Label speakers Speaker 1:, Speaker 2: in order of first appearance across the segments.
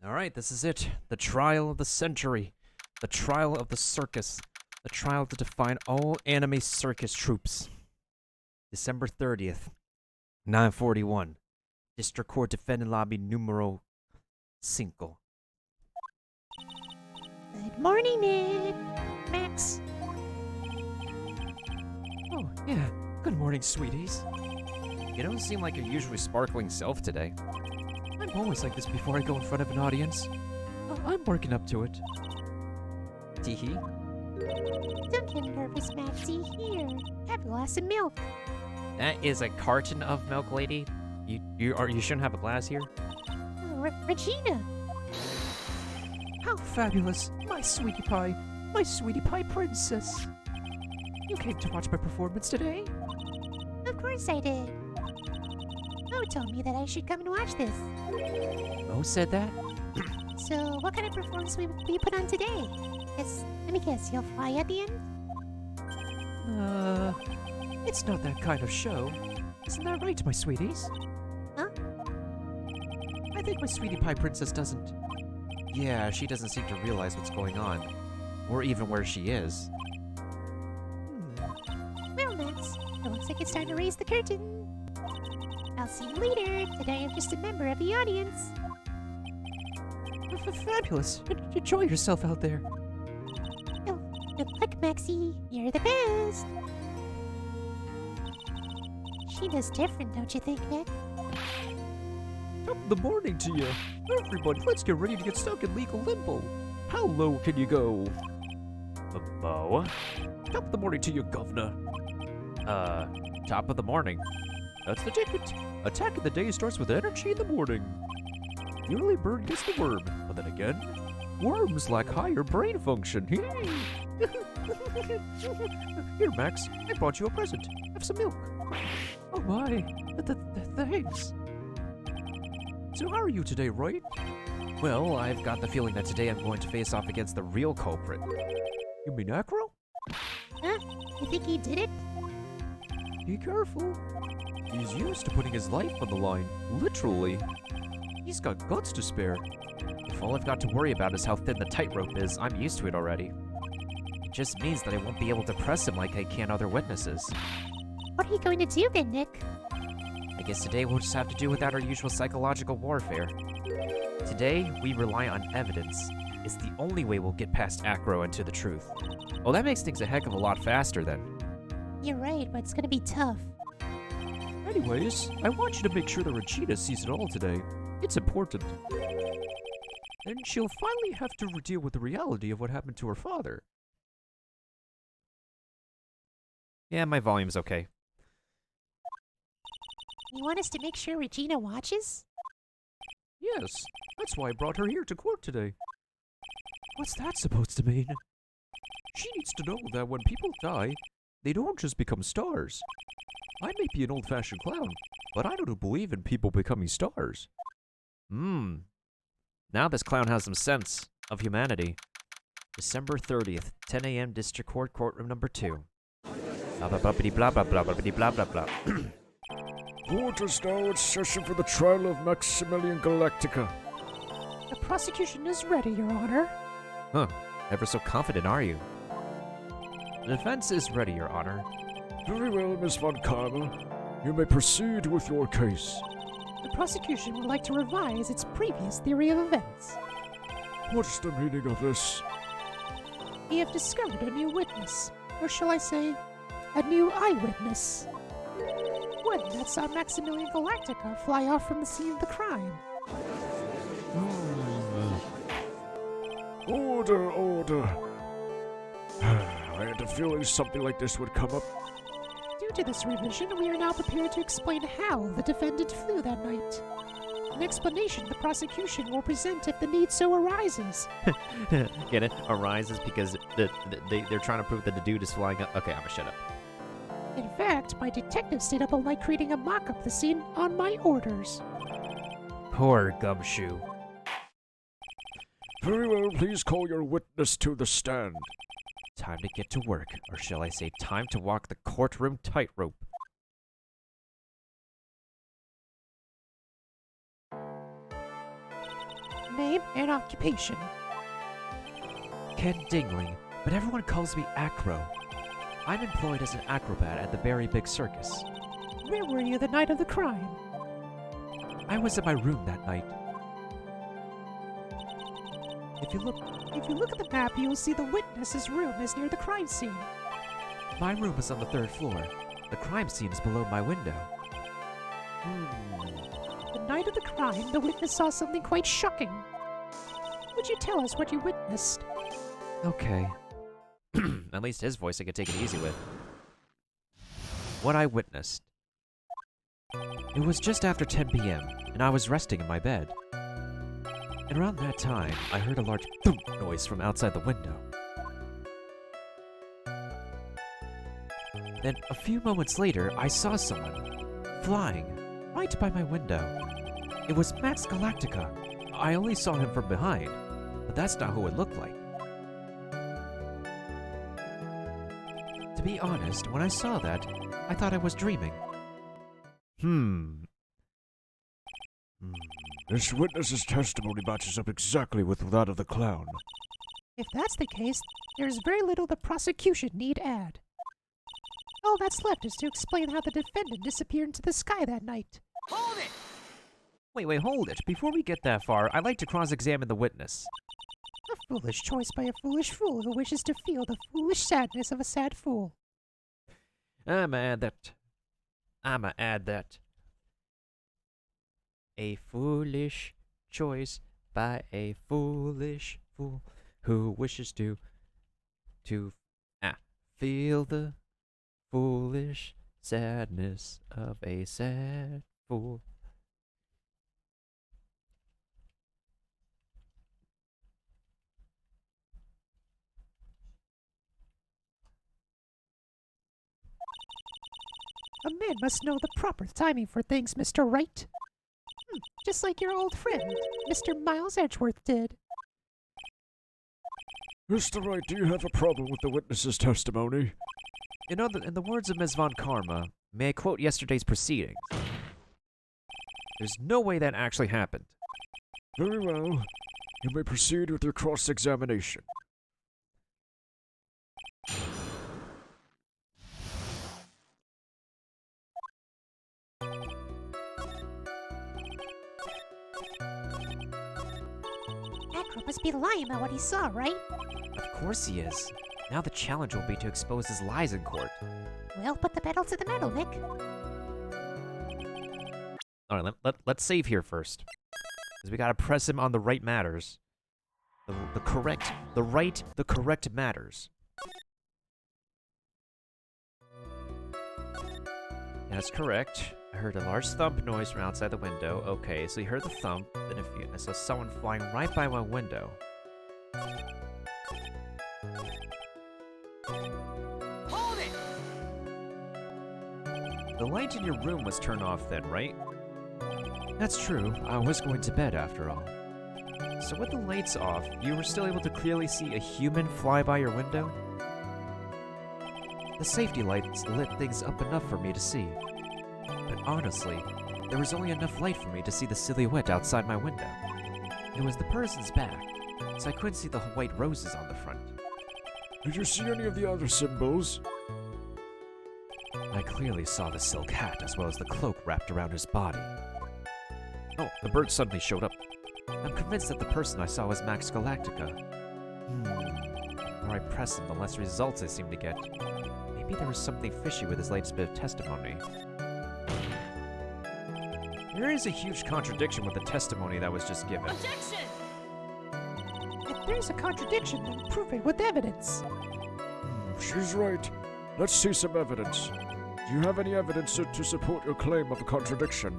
Speaker 1: Alright, this is it. The trial of the century. The trial of the circus. The trial to define all anime circus troops. December 30th, 9:41. District Court Defendant Lobby Numero 5.
Speaker 2: Good morning, Nick. Max.
Speaker 1: Oh, yeah. Good morning, sweeties. You don't seem like your usually sparkling self today. I'm always like this before I go in front of an audience. I'm working up to it. Teehee.
Speaker 2: Don't get nervous, Maxie. Here, have a glass of milk.
Speaker 1: That is a carton of milk, lady. You shouldn't have a glass here.
Speaker 2: Oh, Regina.
Speaker 3: How fabulous! My sweetie pie princess. You came to watch my performance today?
Speaker 2: Of course I did. Mo told me that I should come and watch this.
Speaker 1: Mo said that?
Speaker 2: So, what kind of performance will we put on today? Let me guess, you'll fly at the end?
Speaker 3: It's not that kind of show. Isn't that right, my sweeties?
Speaker 2: Huh?
Speaker 3: I think my sweetie pie princess doesn't.
Speaker 1: Yeah, she doesn't seem to realize what's going on. Or even where she is.
Speaker 2: Well, Max, it looks like it's time to raise the curtain. I'll see you later. Today I'm just a member of the audience.
Speaker 3: Fabulous. Enjoy yourself out there.
Speaker 2: Oh, good luck, Maxie. You're the best. She does different, don't you think, Nick?
Speaker 3: Top of the morning to you. Everybody, let's get ready to get stuck in legal limbo. How low can you go?
Speaker 1: Mo?
Speaker 3: Top of the morning to you, governor.
Speaker 1: Top of the morning.
Speaker 3: That's the ticket. Attack of the day starts with energy in the morning. The early bird gets the worm, but then again, worms lack higher brain function. Here, Max, I brought you a present. Have some milk. Oh my, thanks. So how are you today, right?
Speaker 1: Well, I've got the feeling that today I'm going to face off against the real culprit.
Speaker 3: You mean Acro?
Speaker 2: Huh? You think he did it?
Speaker 3: Be careful. He's used to putting his life on the line, literally. He's got guts to spare.
Speaker 1: If all I've got to worry about is how thin the tightrope is, I'm used to it already. It just means that I won't be able to press him like I can other witnesses.
Speaker 2: What are you going to do then, Nick?
Speaker 1: I guess today we'll just have to do without our usual psychological warfare. Today, we rely on evidence. It's the only way we'll get past Acro and to the truth. Well, that makes things a heck of a lot faster then.
Speaker 2: You're right, but it's gonna be tough.
Speaker 3: Anyways, I want you to make sure that Regina sees it all today. It's important. And she'll finally have to deal with the reality of what happened to her father.
Speaker 1: Yeah, my volume's okay.
Speaker 2: You want us to make sure Regina watches?
Speaker 3: Yes, that's why I brought her here to court today. What's that supposed to mean? She needs to know that when people die, they don't just become stars. I may be an old-fashioned clown, but I don't believe in people becoming stars.
Speaker 1: Now this clown has some sense of humanity. December 30th, 10 a.m. District Court, courtroom number 2. Blah blah blah blah blah blah blah blah blah blah.
Speaker 4: Court is now in session for the trial of Maximilian Galactica.
Speaker 3: The prosecution is ready, Your Honor.
Speaker 1: Huh. Ever so confident, are you? The defense is ready, Your Honor.
Speaker 4: Very well, Miss Von Karma. You may proceed with your case.
Speaker 3: The prosecution would like to revise its previous theory of events.
Speaker 4: What's the meaning of this?
Speaker 3: We have discovered a new witness, or shall I say, a new eyewitness. One that saw Maximilian Galactica fly off from the scene of the crime.
Speaker 4: Order, order. I had a feeling something like this would come up.
Speaker 3: Due to this revision, we are now prepared to explain how the defendant flew that night. An explanation the prosecution will present if the need so arises.
Speaker 1: Get it? Arises because they're trying to prove that the dude is flying up. Okay, I'm gonna shut up.
Speaker 3: In fact, my detective stayed up all night creating a mock-up of the scene on my orders.
Speaker 1: Poor Gumshoe.
Speaker 4: Very well, please call your witness to the stand.
Speaker 1: Time to get to work, or shall I say time to walk the courtroom tightrope.
Speaker 2: name and occupation.
Speaker 1: Ken Dingling, but everyone calls me Acro. I'm employed as an acrobat at the very big circus.
Speaker 2: Where were you the night of the crime?
Speaker 1: I was in my room that night.
Speaker 2: If you look at the map, you will see the witness's room is near the crime scene.
Speaker 1: My room is on the 3rd floor. The crime scene is below my window.
Speaker 2: The night of the crime, the witness saw something quite shocking. Would you tell us what you witnessed?
Speaker 1: Okay. At least his voice I could take it easy with. What I witnessed. It was just after 10 p.m., and I was resting in my bed. And around that time, I heard a large thump noise from outside the window. Then, a few moments later, I saw someone flying right by my window. It was Max Galactica. I only saw him from behind, but that's not who it looked like. To be honest, when I saw that, I thought I was dreaming.
Speaker 4: This witness's testimony matches up exactly with that of the clown.
Speaker 2: If that's the case, there is very little the prosecution need add. All that's left is to explain how the defendant disappeared into the sky that night.
Speaker 1: Hold it! Wait, hold it. Before we get that far, I'd like to cross-examine the witness.
Speaker 2: A foolish choice by a foolish fool who wishes to feel the foolish sadness of a sad fool.
Speaker 1: I'ma add that. A foolish choice by a foolish fool who wishes to feel the foolish sadness of a sad fool.
Speaker 2: A man must know the proper timing for things, Mr. Wright. Just like your old friend, Mr. Miles Edgeworth did.
Speaker 4: Mr. Wright, do you have a problem with the witness's testimony?
Speaker 1: In the words of Ms. Von Karma, may I quote yesterday's proceedings? There's no way that actually happened.
Speaker 4: Very well. You may proceed with your cross-examination.
Speaker 2: Acro must be lying about what he saw, right?
Speaker 1: Of course he is. Now the challenge will be to expose his lies in court.
Speaker 2: Well, put the pedal to the metal, Nick.
Speaker 1: Alright, let's save here first. Because we gotta press him on the right matters. The correct matters. That's correct. I heard a large thump noise from outside the window. Okay, so you heard the thump. Then I saw someone flying right by my window. Hold it! The light in your room was turned off then, right? That's true. I was going to bed after all. So with the lights off, you were still able to clearly see a human fly by your window? The safety lights lit things up enough for me to see. But honestly, there was only enough light for me to see the silhouette outside my window. It was the person's back, so I couldn't see the white roses on the front.
Speaker 4: Did you see any of the other symbols?
Speaker 1: I clearly saw the silk hat as well as the cloak wrapped around his body. Oh, the bird suddenly showed up. I'm convinced that the person I saw was Max Galactica. The more I press him, the less results I seem to get. Maybe there was something fishy with his latest bit of testimony. There is a huge contradiction with the testimony that was just given.
Speaker 2: Objection! If there's a contradiction, then prove it with evidence.
Speaker 4: She's right. Let's see some evidence. Do you have any evidence to support your claim of a contradiction?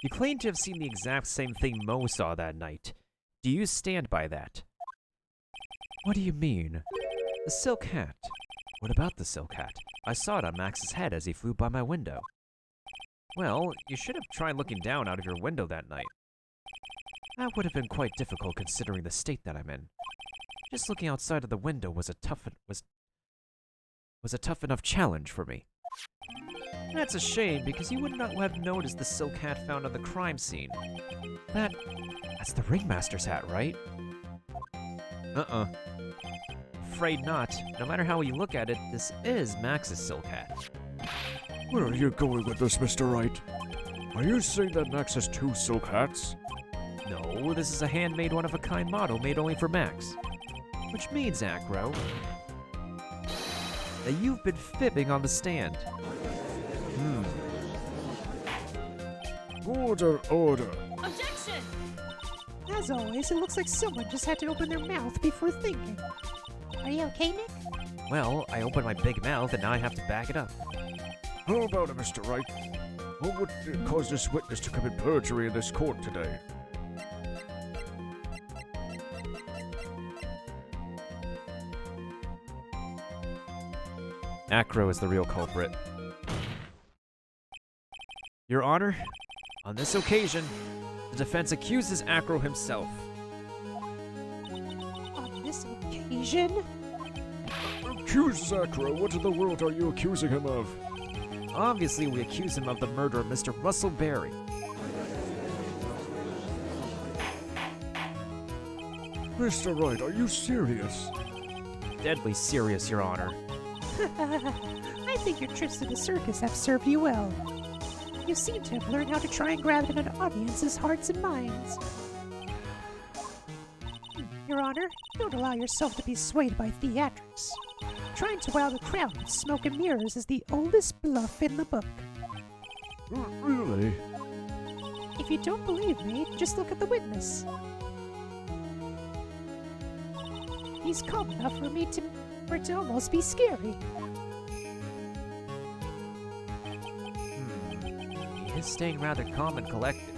Speaker 1: You claim to have seen the exact same thing Mo saw that night. Do you stand by that?
Speaker 3: What do you mean?
Speaker 1: The silk hat.
Speaker 3: What about the silk hat?
Speaker 1: I saw it on Max's head as he flew by my window. Well, you should have tried looking down out of your window that night. That would have been quite difficult considering the state that I'm in. Just looking outside of the window was a tough enough challenge for me. That's a shame, because you would not have noticed the silk hat found on the crime scene. That's the ringmaster's hat, right? Afraid not. No matter how you look at it, this is Max's silk hat.
Speaker 4: Where are you going with this, Mr. Wright? Are you saying that Max has 2 silk hats?
Speaker 1: No, this is a handmade one-of-a-kind model made only for Max. Which means, Acro, that you've been fibbing on the stand.
Speaker 4: Order, order.
Speaker 5: Objection!
Speaker 2: As always, it looks like someone just had to open their mouth before thinking. Are you okay, Nick?
Speaker 1: Well, I opened my big mouth and now I have to back it up.
Speaker 4: How about it, Mr. Wright? What would cause this witness to commit perjury in this court today?
Speaker 1: Acro is the real culprit. Your Honor, on this occasion, the defense accuses Acro himself.
Speaker 2: On this occasion?
Speaker 4: Accuse Acro. What in the world are you accusing him of?
Speaker 1: Obviously, we accuse him of the murder of Mr. Russell Berry.
Speaker 4: Mr. Wright, are you serious?
Speaker 1: Deadly serious, Your Honor.
Speaker 2: I think your trips to the circus have served you well. You seem to have learned how to try and grab at an audience's hearts and minds. Your Honor, don't allow yourself to be swayed by theatrics. Trying to wow the crowd with smoke and mirrors is the oldest bluff in the book.
Speaker 4: Really?
Speaker 2: If you don't believe me, just look at the witness. He's calm enough for it to almost be scary.
Speaker 1: He is staying rather calm and collected.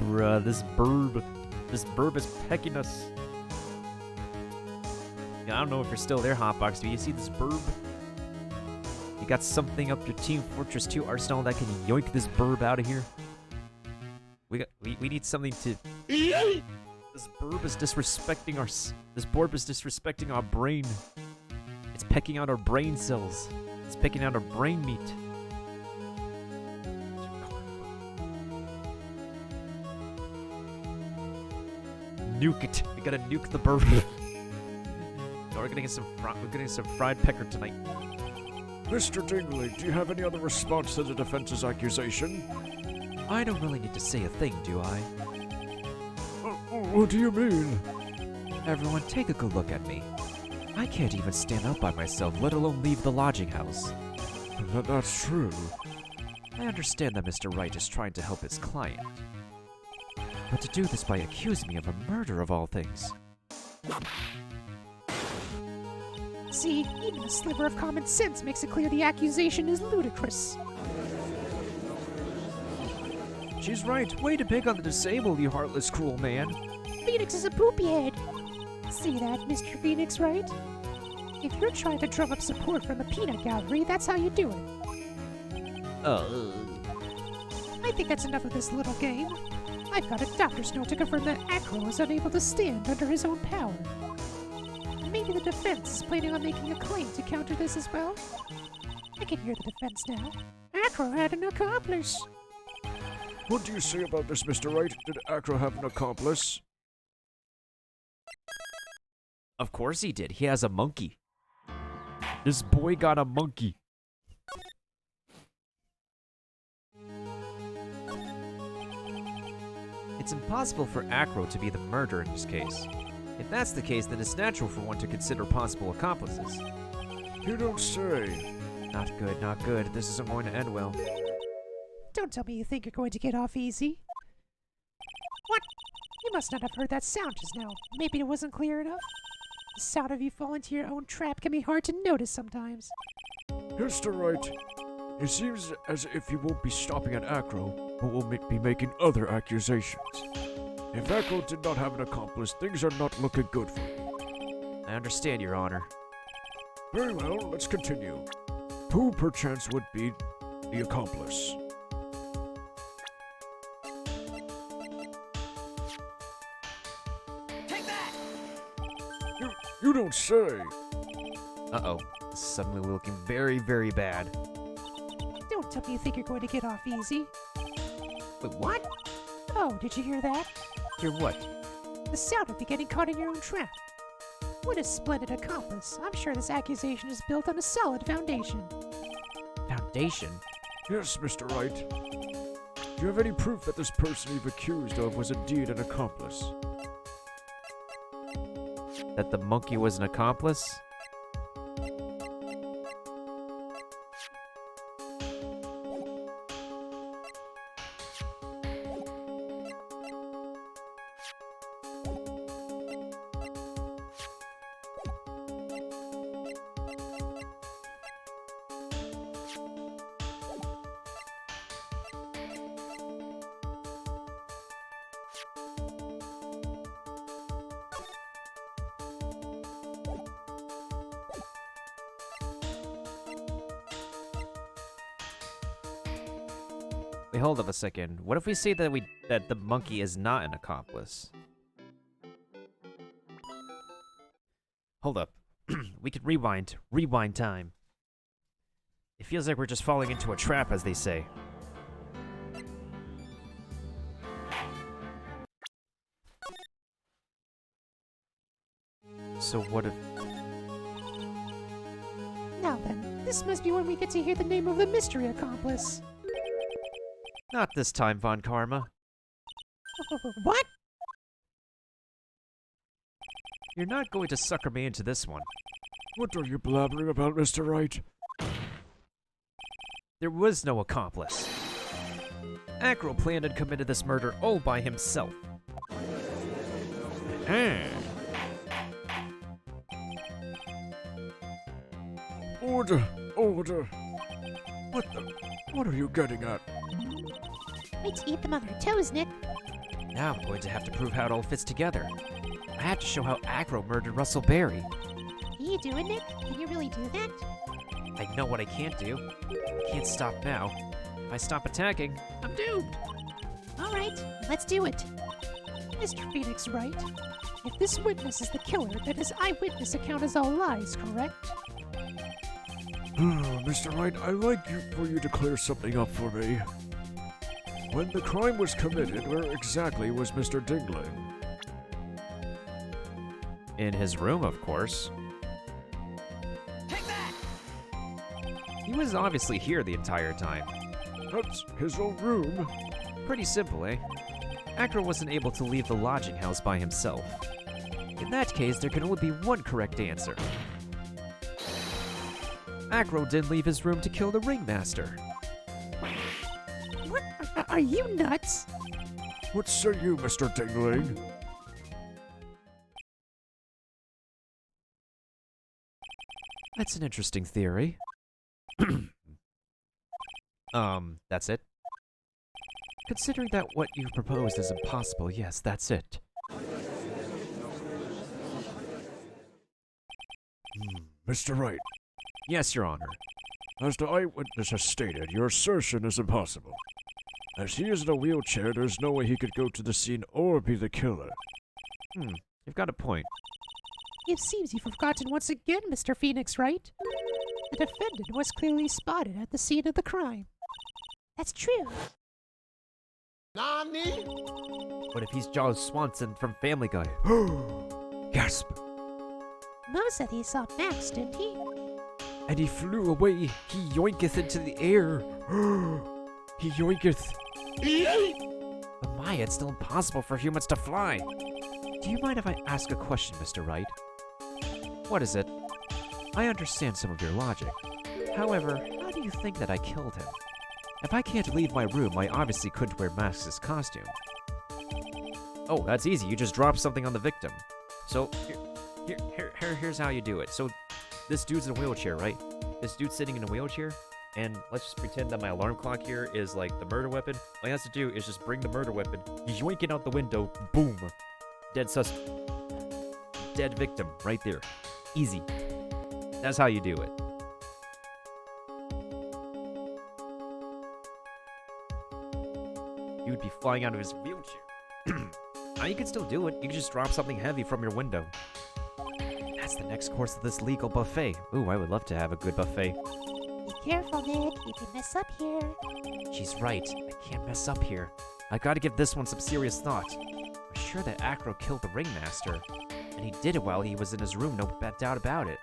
Speaker 1: Bruh, this burb is pecking us. I don't know if you're still there, Hotbox. Do you see this burb? You got something up your Team Fortress 2 arsenal that can yoink this burb out of here? We need something to. This burb is disrespecting our brain. It's pecking out our brain cells. It's picking out our brain meat. Nuke it. We gotta nuke the burb. We're gonna get some fried pecker tonight.
Speaker 4: Mr. Dingley, do you have any other response to the defense's accusation?
Speaker 1: I don't really need to say a thing, do I?
Speaker 4: What do you mean?
Speaker 1: Everyone, take a good look at me. I can't even stand up by myself, let alone leave the lodging house.
Speaker 4: That's true.
Speaker 1: I understand that Mr. Wright is trying to help his client. But to do this by accusing me of a murder of all things.
Speaker 2: See, even a sliver of common sense makes it clear the accusation is ludicrous.
Speaker 1: She's right. Way to pick on the disabled, you heartless, cruel man.
Speaker 2: Phoenix is a poopy head. See that, Mr. Phoenix, right? If you're trying to drum up support from the peanut gallery, that's how you do it. I think that's enough of this little game. I've got a doctor's note to confirm that Acro is unable to stand under his own power. Maybe the defense is planning on making a claim to counter this as well? I can hear the defense now. Acro had an accomplice.
Speaker 4: What do you say about this, Mr. Wright? Did Acro have an accomplice?
Speaker 1: Of course he did. He has a monkey. This boy got a monkey. It's impossible for Acro to be the murderer in this case. If that's the case, then it's natural for one to consider possible accomplices.
Speaker 4: You don't say.
Speaker 1: Not good, not good. This isn't going to end well.
Speaker 2: Don't tell me you think you're going to get off easy. What? You must not have heard that sound just now. Maybe it wasn't clear enough? The sound of you fall into your own trap can be hard to notice sometimes.
Speaker 4: Mr. Wright, It seems as if he won't be stopping at Acro, but will be making other accusations. If Acro did not have an accomplice, things are not looking good for him.
Speaker 1: I understand, Your Honor.
Speaker 4: Very well, let's continue. Who perchance would be the accomplice? You don't say.
Speaker 1: Uh-oh. This is suddenly looking very, very bad.
Speaker 2: Don't tell me you think you're going to get off easy.
Speaker 1: Wait, what?
Speaker 2: Oh, did you hear that?
Speaker 1: Hear what?
Speaker 2: The sound of you getting caught in your own trap. What a splendid accomplice. I'm sure this accusation is built on a solid foundation.
Speaker 1: Foundation?
Speaker 4: Yes, Mr. Wright. Do you have any proof that this person you've accused of was indeed an accomplice?
Speaker 1: That the monkey was an accomplice? Wait, hold up a second. What if we say that the monkey is not an accomplice? Hold up. We could rewind. Rewind time. It feels like we're just falling into a trap, as they say. So what if...
Speaker 2: Now then, this must be when we get to hear the name of the mystery accomplice.
Speaker 1: Not this time, Von Karma.
Speaker 2: What?
Speaker 1: You're not going to sucker me into this one.
Speaker 4: What are you blabbering about, Mr. Wright?
Speaker 1: There was no accomplice. Acro planned and committed this murder all by himself.
Speaker 4: Order! Order! What are you getting at?
Speaker 2: Way to eat them on their toes, Nick.
Speaker 1: Now I'm going to have to prove how it all fits together. I have to show how Acro murdered Russell Berry.
Speaker 2: What are you doing, Nick? Can you really do that?
Speaker 1: I know what I can't do. I can't stop now. If I stop attacking, I'm doomed.
Speaker 2: All right, let's do it. Mr. Phoenix Wright, if this witness is the killer, then his eyewitness account is all lies, correct?
Speaker 4: Mr. Wright, I'd like for you to clear something up for me. When the crime was committed, where exactly was Mr. Dingling?
Speaker 1: In his room, of course.
Speaker 2: Take that!
Speaker 1: He was obviously here the entire time.
Speaker 4: That's his own room.
Speaker 1: Pretty simple, eh? Acro wasn't able to leave the lodging house by himself. In that case, there can only be one correct answer. Acro didn't leave his room to kill the ringmaster.
Speaker 2: What? Are you nuts?
Speaker 4: What say you, Mr. Dingling?
Speaker 1: That's an interesting theory. That's it? Considering that what you've proposed is impossible, yes, that's it.
Speaker 4: Mr. Wright,
Speaker 1: Yes, Your Honor.
Speaker 4: as the eyewitness has stated, your assertion is impossible. As he is in a wheelchair, there's no way he could go to the scene or be the killer.
Speaker 1: You've got a point.
Speaker 2: It seems you've forgotten once again, Mr. Phoenix Wright. The defendant was clearly spotted at the scene of the crime. That's true.
Speaker 1: What if he's Jaws Swanson from Family Guy? Gasp!
Speaker 2: Mo said he saw Max, didn't he?
Speaker 1: And he flew away. He yoinketh into the air. He yoinketh. But Maya, it's still impossible for humans to fly. Do you mind if I ask a question, Mr. Wright? What is it? I understand some of your logic. However, how do you think that I killed him? If I can't leave my room, I obviously couldn't wear Max's costume. Oh, that's easy. You just drop something on the victim. So, here's how you do it. So, this dude's in a wheelchair, right? This dude's sitting in a wheelchair. and let's just pretend that my alarm clock here is like the murder weapon. All he has to do is just bring the murder weapon, yoink it out the window, boom. Dead victim, right there. Easy. That's how you do it. He would be flying out of his wheelchair. Now you can still do it. You can just drop something heavy from your window. That's the next course of this legal buffet. Ooh, I would love to have a good buffet.
Speaker 2: Be careful, Nick. You can mess up here.
Speaker 1: She's right. I can't mess up here. I gotta give this one some serious thought. I'm sure that Acro killed the ringmaster. And he did it while he was in his room, no doubt about it.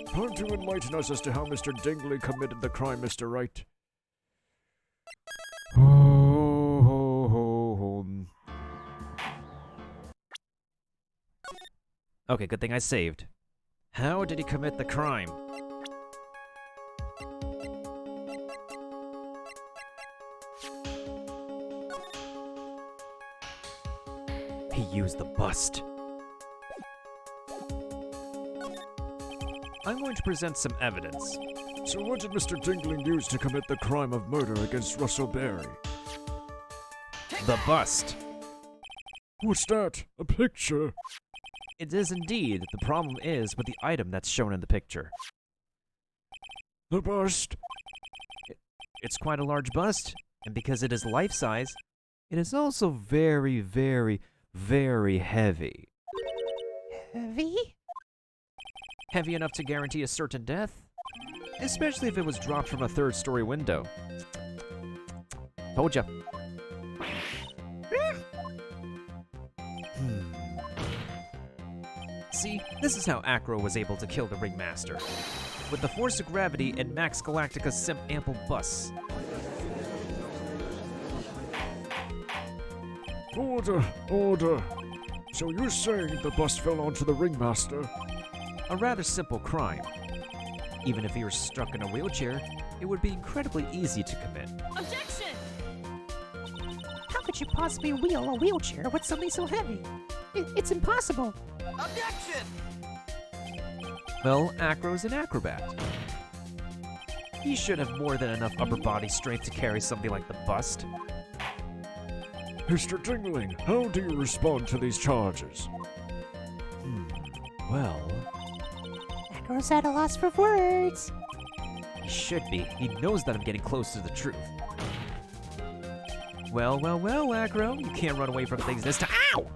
Speaker 4: Can't you enlighten us as to how Mr. Dingley committed the crime, Mr. Wright?
Speaker 1: Okay, good thing I saved. How did he commit the crime? He used the bust. I'm going to present some evidence.
Speaker 4: So what did Mr. Dingley use to commit the crime of murder against Russell Berry?
Speaker 1: The bust.
Speaker 4: What's that? A picture?
Speaker 1: It is indeed. The problem is with the item that's shown in the picture.
Speaker 4: The bust?
Speaker 1: It's quite a large bust, and because it is life-size, it is also very, very, very heavy.
Speaker 2: Heavy?
Speaker 1: Heavy enough to guarantee a certain death, especially if it was dropped from a third-story window. Told ya. See, this is how Acro was able to kill the Ringmaster. With the force of gravity and Max Galactica's ample bus.
Speaker 4: Order, order. So you're saying the bust fell onto the ringmaster?
Speaker 1: A rather simple crime. Even if he were stuck in a wheelchair, it would be incredibly easy to commit.
Speaker 5: Objection!
Speaker 2: How could you possibly wheel a wheelchair with something so heavy? It's impossible.
Speaker 5: Objection!
Speaker 1: Well, Acro's an acrobat. He should have more than enough upper body strength to carry something like the bust.
Speaker 4: Mr. Dingley, how do you respond to these charges?
Speaker 1: Well,
Speaker 2: Acro's at a loss for words.
Speaker 1: he should be. He knows that I'm getting close to the truth. Well, well, well, Acro. You can't run away from things this time. Ow!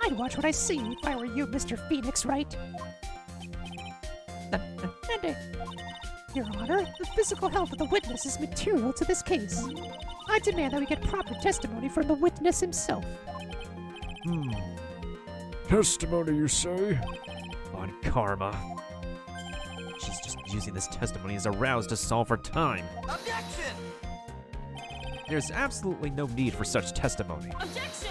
Speaker 2: I'd watch what I see if I were you, Mr. Phoenix, right? Your Honor, the physical health of the witness is material to this case. I demand that we get proper testimony from the witness himself.
Speaker 4: Testimony, you say?
Speaker 1: On karma. She's just using this testimony as a rouse to solve her time.
Speaker 5: Objection!
Speaker 1: There's absolutely no need for such testimony.
Speaker 5: Objection!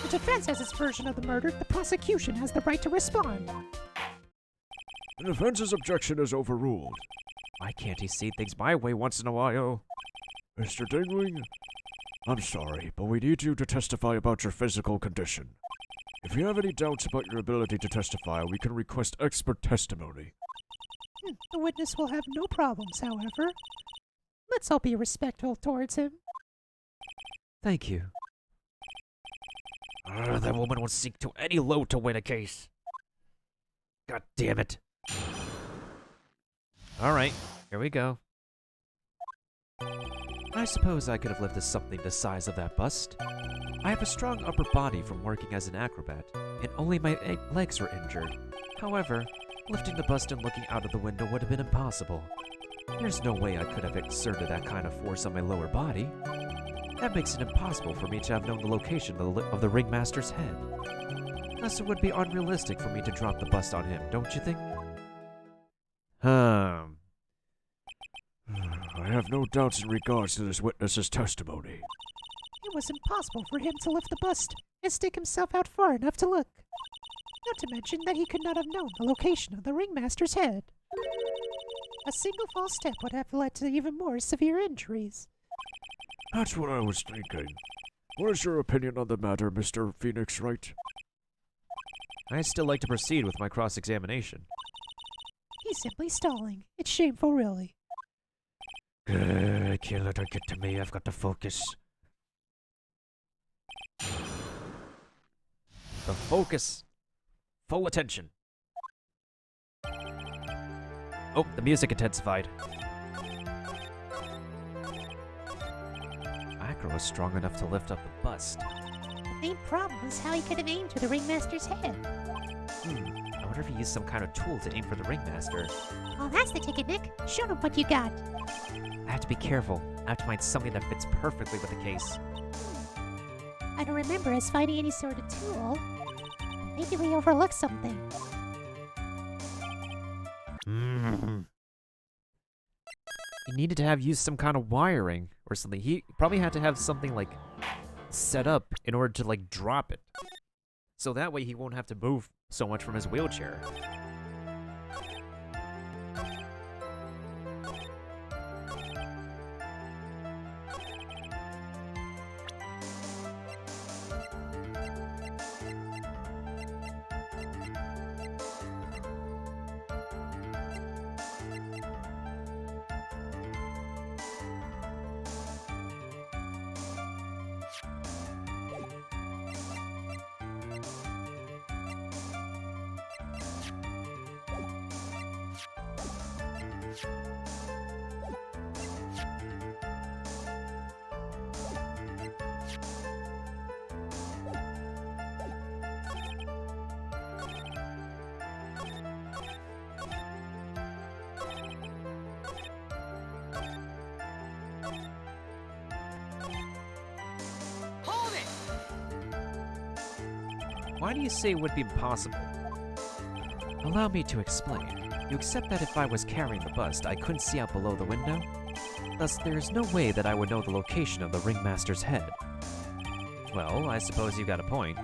Speaker 2: The defense has its version of the murder. The prosecution has the right to respond.
Speaker 4: The defense's objection is overruled.
Speaker 1: Why can't he see things my way once in a while?
Speaker 4: Mr. Dingley, I'm sorry, but we need you to testify about your physical condition. If you have any doubts about your ability to testify, we can request expert testimony.
Speaker 2: The witness will have no problems, however. Let's all be respectful towards him.
Speaker 1: Thank you. That woman will sink to any low to win a case. God damn it. Alright, here we go. I suppose I could have lifted something the size of that bust. I have a strong upper body from working as an acrobat, and only my legs were injured. However, lifting the bust and looking out of the window would have been impossible. There's no way I could have exerted that kind of force on my lower body. That makes it impossible for me to have known the location of the ringmaster's head. Thus, it would be unrealistic for me to drop the bust on him, don't you think?
Speaker 4: I have no doubts in regards to this witness's testimony.
Speaker 2: It was impossible for him to lift the bust and stick himself out far enough to look. Not to mention that he could not have known the location of the ringmaster's head. A single false step would have led to even more severe injuries.
Speaker 4: That's what I was thinking. What is your opinion on the matter, Mr. Phoenix Wright?
Speaker 1: I'd still like to proceed with my cross-examination.
Speaker 2: He's simply stalling. It's shameful, really.
Speaker 3: I can't let her get to me. I've got to focus.
Speaker 1: The focus. Full attention. Oh, the music intensified. Acro was strong enough to lift up the bust.
Speaker 2: The main problem was how he could have aimed for the ringmaster's head.
Speaker 1: I wonder if he used some kind of tool to aim for the ringmaster.
Speaker 2: Well, that's the ticket, Nick. Show him what you got.
Speaker 1: I have to be careful. I have to find something that fits perfectly with the case.
Speaker 2: I don't remember us finding any sort of tool. Maybe we overlooked something.
Speaker 1: He needed to have used some kind of wiring or something. He probably had to have something like set up in order to like drop it. So that way he won't have to move so much from his wheelchair.
Speaker 5: Hold it!
Speaker 1: Why do you say it would be impossible? Allow me to explain. You accept that if I was carrying the bust, I couldn't see out below the window? Thus, there is no way that I would know the location of the ringmaster's head. Well, I suppose you got a point.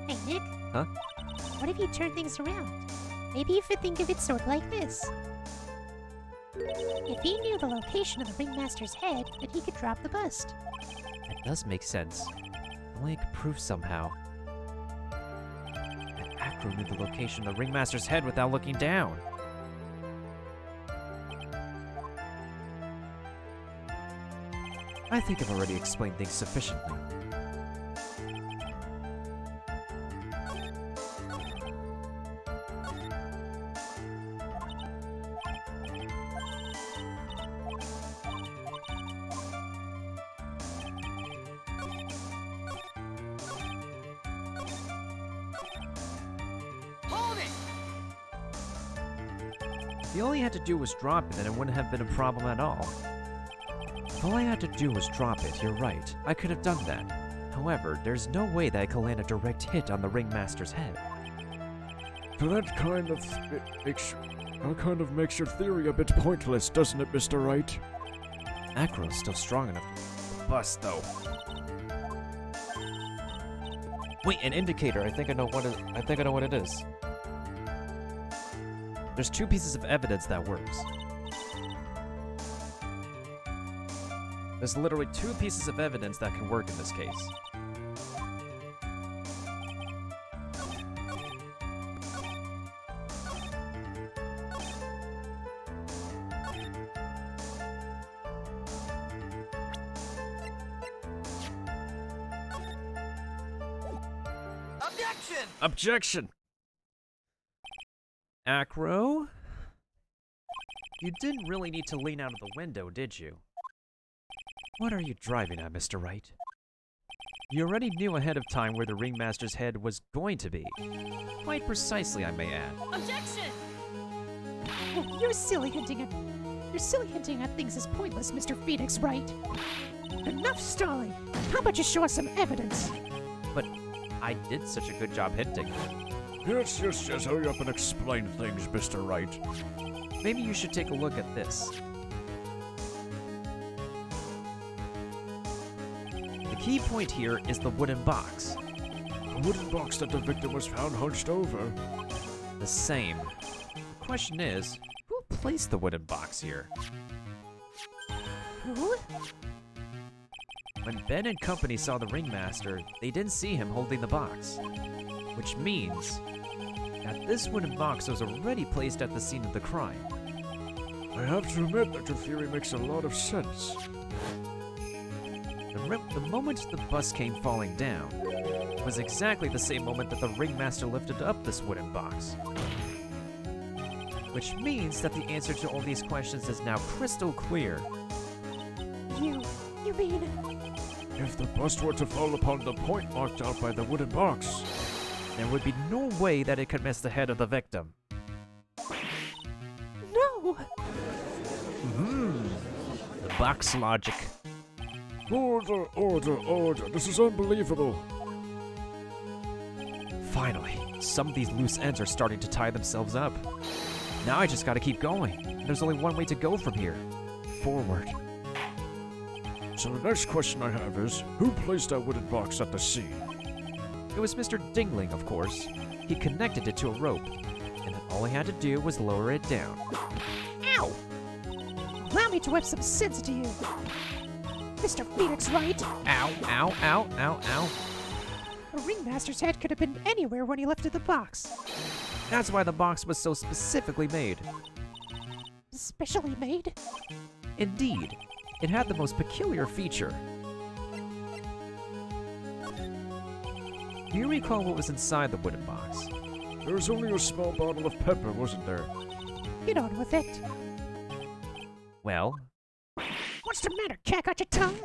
Speaker 2: Hey, Nick.
Speaker 1: Huh?
Speaker 2: What if you turn things around? Maybe you could think of it sort of like this. If he knew the location of the ringmaster's head, then he could drop the bust.
Speaker 1: That does make sense. If only I could prove somehow. That Acro knew the location of the ringmaster's head without looking down. I think I've already explained things sufficiently.
Speaker 5: Hold it!
Speaker 1: If all he had to do was drop it, then it wouldn't have been a problem at all. If all I had to do was drop it, you're right. I could have done that. However, there's no way that I could land a direct hit on the ringmaster's head.
Speaker 4: So that kind of makes your theory a bit pointless, doesn't it, Mr. Wright?
Speaker 1: Acro's still strong enough to bust, though. Wait, an indicator. I think I know what it is. There's two pieces of evidence that works. There's literally two pieces of evidence that can work in this case.
Speaker 5: Objection!
Speaker 1: Objection! Acro? You didn't really need to lean out of the window, did you? What are you driving at, Mr. Wright? You already knew ahead of time where the ringmaster's head was going to be. Quite precisely, I may add.
Speaker 5: Objection!
Speaker 2: You're silly hinting at things as pointless, Mr. Phoenix, Wright. Enough stalling. How about you show us some evidence?
Speaker 1: But I did such a good job hinting.
Speaker 4: Yes, hurry up and explain things, Mr. Wright.
Speaker 1: Maybe you should take a look at this. The key point here is the wooden box.
Speaker 4: The wooden box that the victim was found hunched over.
Speaker 1: The same. The question is, who placed the wooden box here?
Speaker 2: Who?
Speaker 1: When Ben and company saw the ringmaster, they didn't see him holding the box. Which means Now, this wooden box was already placed at the scene of the crime.
Speaker 4: I have to admit that your theory makes a lot of sense.
Speaker 1: The moment the bus came falling down was exactly the same moment that the ringmaster lifted up this wooden box. Which means that the answer to all these questions is now crystal clear.
Speaker 2: You mean...
Speaker 4: If the bust were to fall upon the point marked out by the wooden box,
Speaker 1: There would be no way that it could miss the head of the victim.
Speaker 2: No!
Speaker 1: The box logic.
Speaker 4: order, order, order, this is unbelievable.
Speaker 1: Finally, some of these loose ends are starting to tie themselves up. Now I just gotta keep going. There's only one way to go from here. Forward.
Speaker 4: So the next question I have is, who placed that wooden box at the scene?
Speaker 1: It was Mr. Dingling, of course. He connected it to a rope, and then all he had to do was lower it down.
Speaker 2: Ow! Allow me to whip some sense into you. Mr. Phoenix, right?
Speaker 1: Ow, ow, ow, ow, ow.
Speaker 2: A ringmaster's head could have been anywhere when he lifted the box.
Speaker 1: That's why the box was so specifically made.
Speaker 2: Specially made?
Speaker 1: Indeed, it had the most peculiar feature. Do you recall what was inside the wooden box?
Speaker 4: There was only a small bottle of pepper, wasn't there?
Speaker 2: Get on with it.
Speaker 1: Well,
Speaker 2: What's the matter, cat? Got your tongue?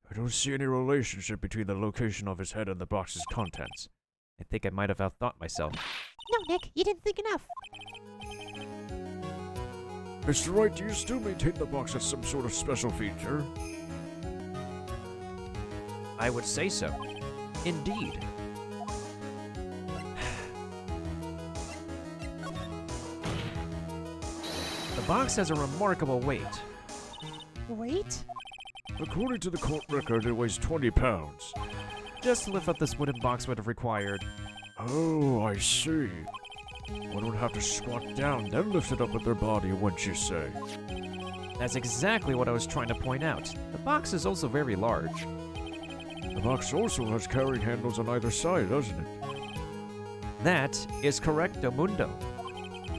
Speaker 4: I don't see any relationship between the location of his head and the box's contents.
Speaker 1: I think I might have outthought myself.
Speaker 2: No, Nick, you didn't think enough.
Speaker 4: Mr. Wright, do you still maintain the box as some sort of special feature?
Speaker 1: I would say so. Indeed. The box has a remarkable weight.
Speaker 2: Wait.
Speaker 4: According to the court record, it weighs 20 pounds.
Speaker 1: Just to lift up this wooden box would have required.
Speaker 4: Oh, I see. One would have to squat down, then lift it up with their body, wouldn't you say?
Speaker 1: That's exactly what I was trying to point out. The box is also very large.
Speaker 4: The box also has carrying handles on either side, doesn't it?
Speaker 1: That is correcto mundo.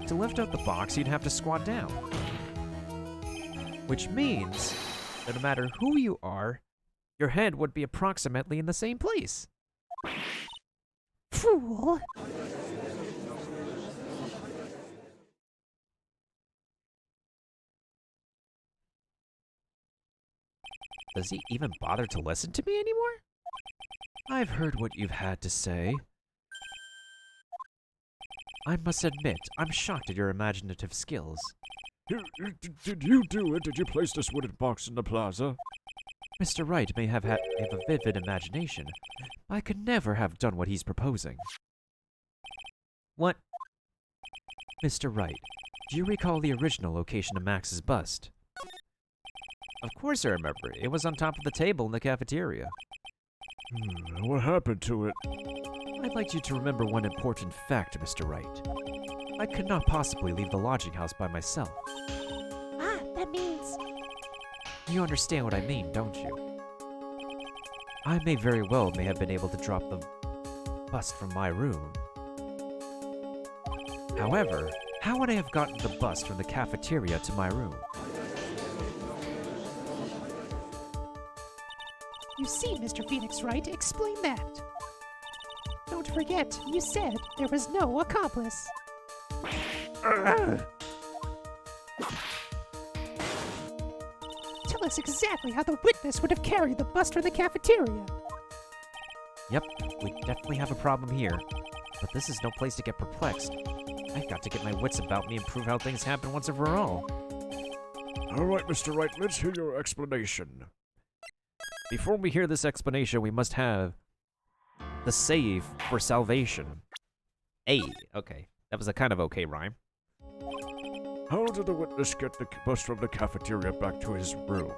Speaker 1: To lift up the box, you'd have to squat down. Which means that no matter who you are, your head would be approximately in the same place.
Speaker 2: Fool.
Speaker 1: Does he even bother to listen to me anymore? I've heard what you've had to say. I must admit, I'm shocked at your imaginative skills.
Speaker 4: Did you do it? Did you place this wooden box in the plaza?
Speaker 1: Mr. Wright may have a vivid imagination, but I could never have done what he's proposing. What? Mr. Wright, do you recall the original location of Max's bust? Of course I remember. It was on top of the table in the cafeteria.
Speaker 4: What happened to it?
Speaker 1: I'd like you to remember one important fact, Mr. Wright. I could not possibly leave the lodging house by myself.
Speaker 2: Ah, that means...
Speaker 1: You understand what I mean, don't you? I may very well have been able to drop the bust from my room. However, how would I have gotten the bust from the cafeteria to my room?
Speaker 2: You see, Mr. Phoenix, right? Explain that. Don't forget, you said there was no accomplice. Tell us exactly how the witness would have carried the bust from the cafeteria.
Speaker 1: Yep, we definitely have a problem here. But this is no place to get perplexed. I've got to get my wits about me and prove how things happen once and for all.
Speaker 4: All right, Mr. Wright, let's hear your explanation.
Speaker 1: Before we hear this explanation, we must have the save for salvation. Hey, okay. That was a kind of okay rhyme.
Speaker 4: How did the witness get the bus from the cafeteria back to his room?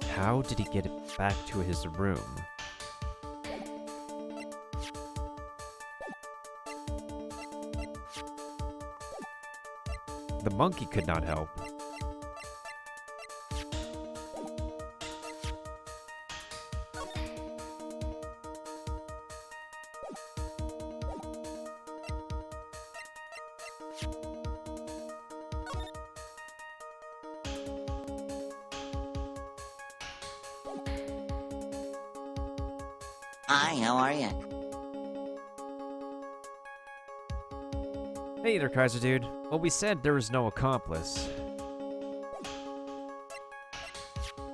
Speaker 1: How did he get it back to his room? The monkey could not help.
Speaker 6: Hi, how are you?
Speaker 1: Hey there, Kaiser dude. Well, we said there was no accomplice.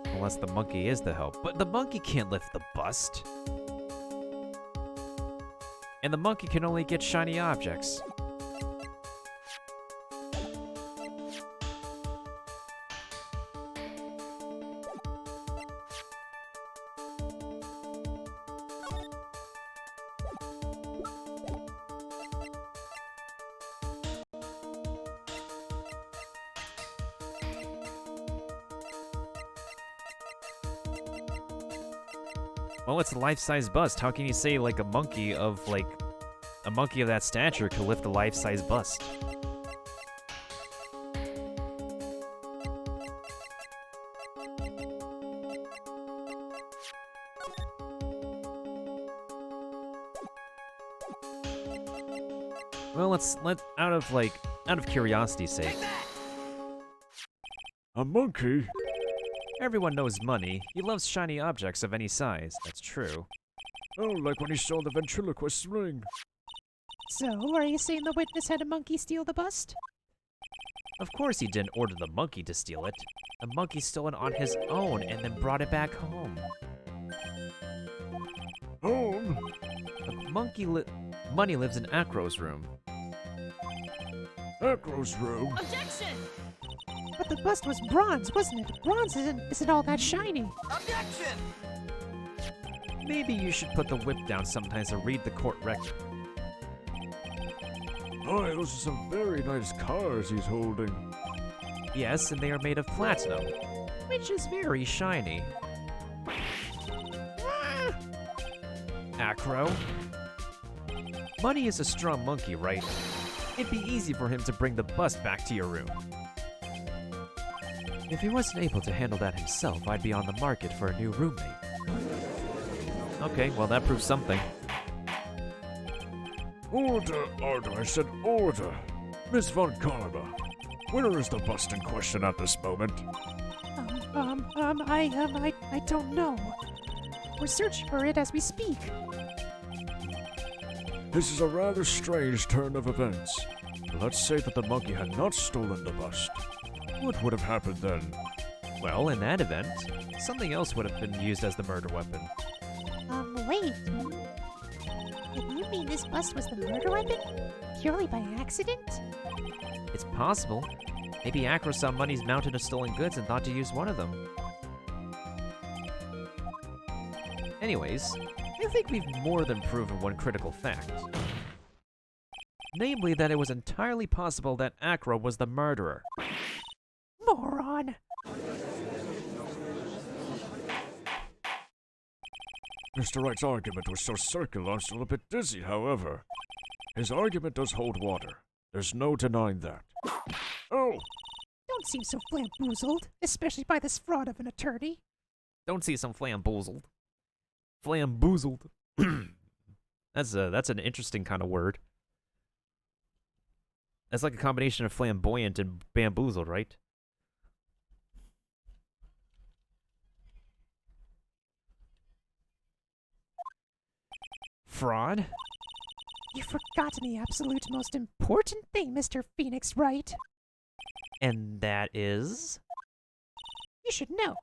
Speaker 1: Unless the monkey is the help. But the monkey can't lift the bust. And the monkey can only get shiny objects. Well, it's a life-size bust. How can you say, like, a monkey of that stature could lift a life-size bust? Well, out of curiosity's sake.
Speaker 4: A monkey?
Speaker 1: Everyone knows money. He loves shiny objects of any size. That's true.
Speaker 4: Oh, like when he saw the ventriloquist's ring.
Speaker 2: So, are you saying the witness had a monkey steal the bust?
Speaker 1: Of course he didn't order the monkey to steal it. The monkey stole it on his own and then brought it back home.
Speaker 4: Home?
Speaker 1: Money lives in Acro's room.
Speaker 4: Acro's room?
Speaker 5: Objection!
Speaker 2: But the bust was bronze, wasn't it? Bronze isn't all that shiny.
Speaker 5: Objection!
Speaker 1: Maybe you should put the whip down sometimes to read the court record.
Speaker 4: Oh, those are some very nice cars he's holding.
Speaker 1: Yes, and they are made of platinum, which is very shiny. Acro? Money is a strong monkey, right? It'd be easy for him to bring the bust back to your room. If he wasn't able to handle that himself, I'd be on the market for a new roommate. Okay, well that proves something.
Speaker 4: Order, I said order. Miss Von Karma, where is the bust in question at this moment?
Speaker 2: I don't know. We're searching for it as we speak.
Speaker 4: This is a rather strange turn of events. Let's say that the monkey had not stolen the bust. What would have happened then?
Speaker 1: Well, in that event, something else would have been used as the murder weapon.
Speaker 2: Wait. If you mean this bust was the murder weapon? Purely by accident?
Speaker 1: It's possible. Maybe Acro saw money's mounted of stolen goods and thought to use one of them. Anyways, I think we've more than proven one critical fact. Namely, that it was entirely possible that Acro was the murderer.
Speaker 2: Moron!
Speaker 4: Mr. Wright's argument was so circular, I'm still a bit dizzy, however. His argument does hold water. There's no denying that. Oh!
Speaker 2: Don't seem so flamboozled, especially by this fraud of an attorney.
Speaker 1: Don't see some flamboozled. Flamboozled. That's an interesting kind of word. That's like a combination of flamboyant and bamboozled, right? Fraud?
Speaker 2: You forgot the absolute most important thing, Mr. Phoenix Wright.
Speaker 1: And that is?
Speaker 2: You should know.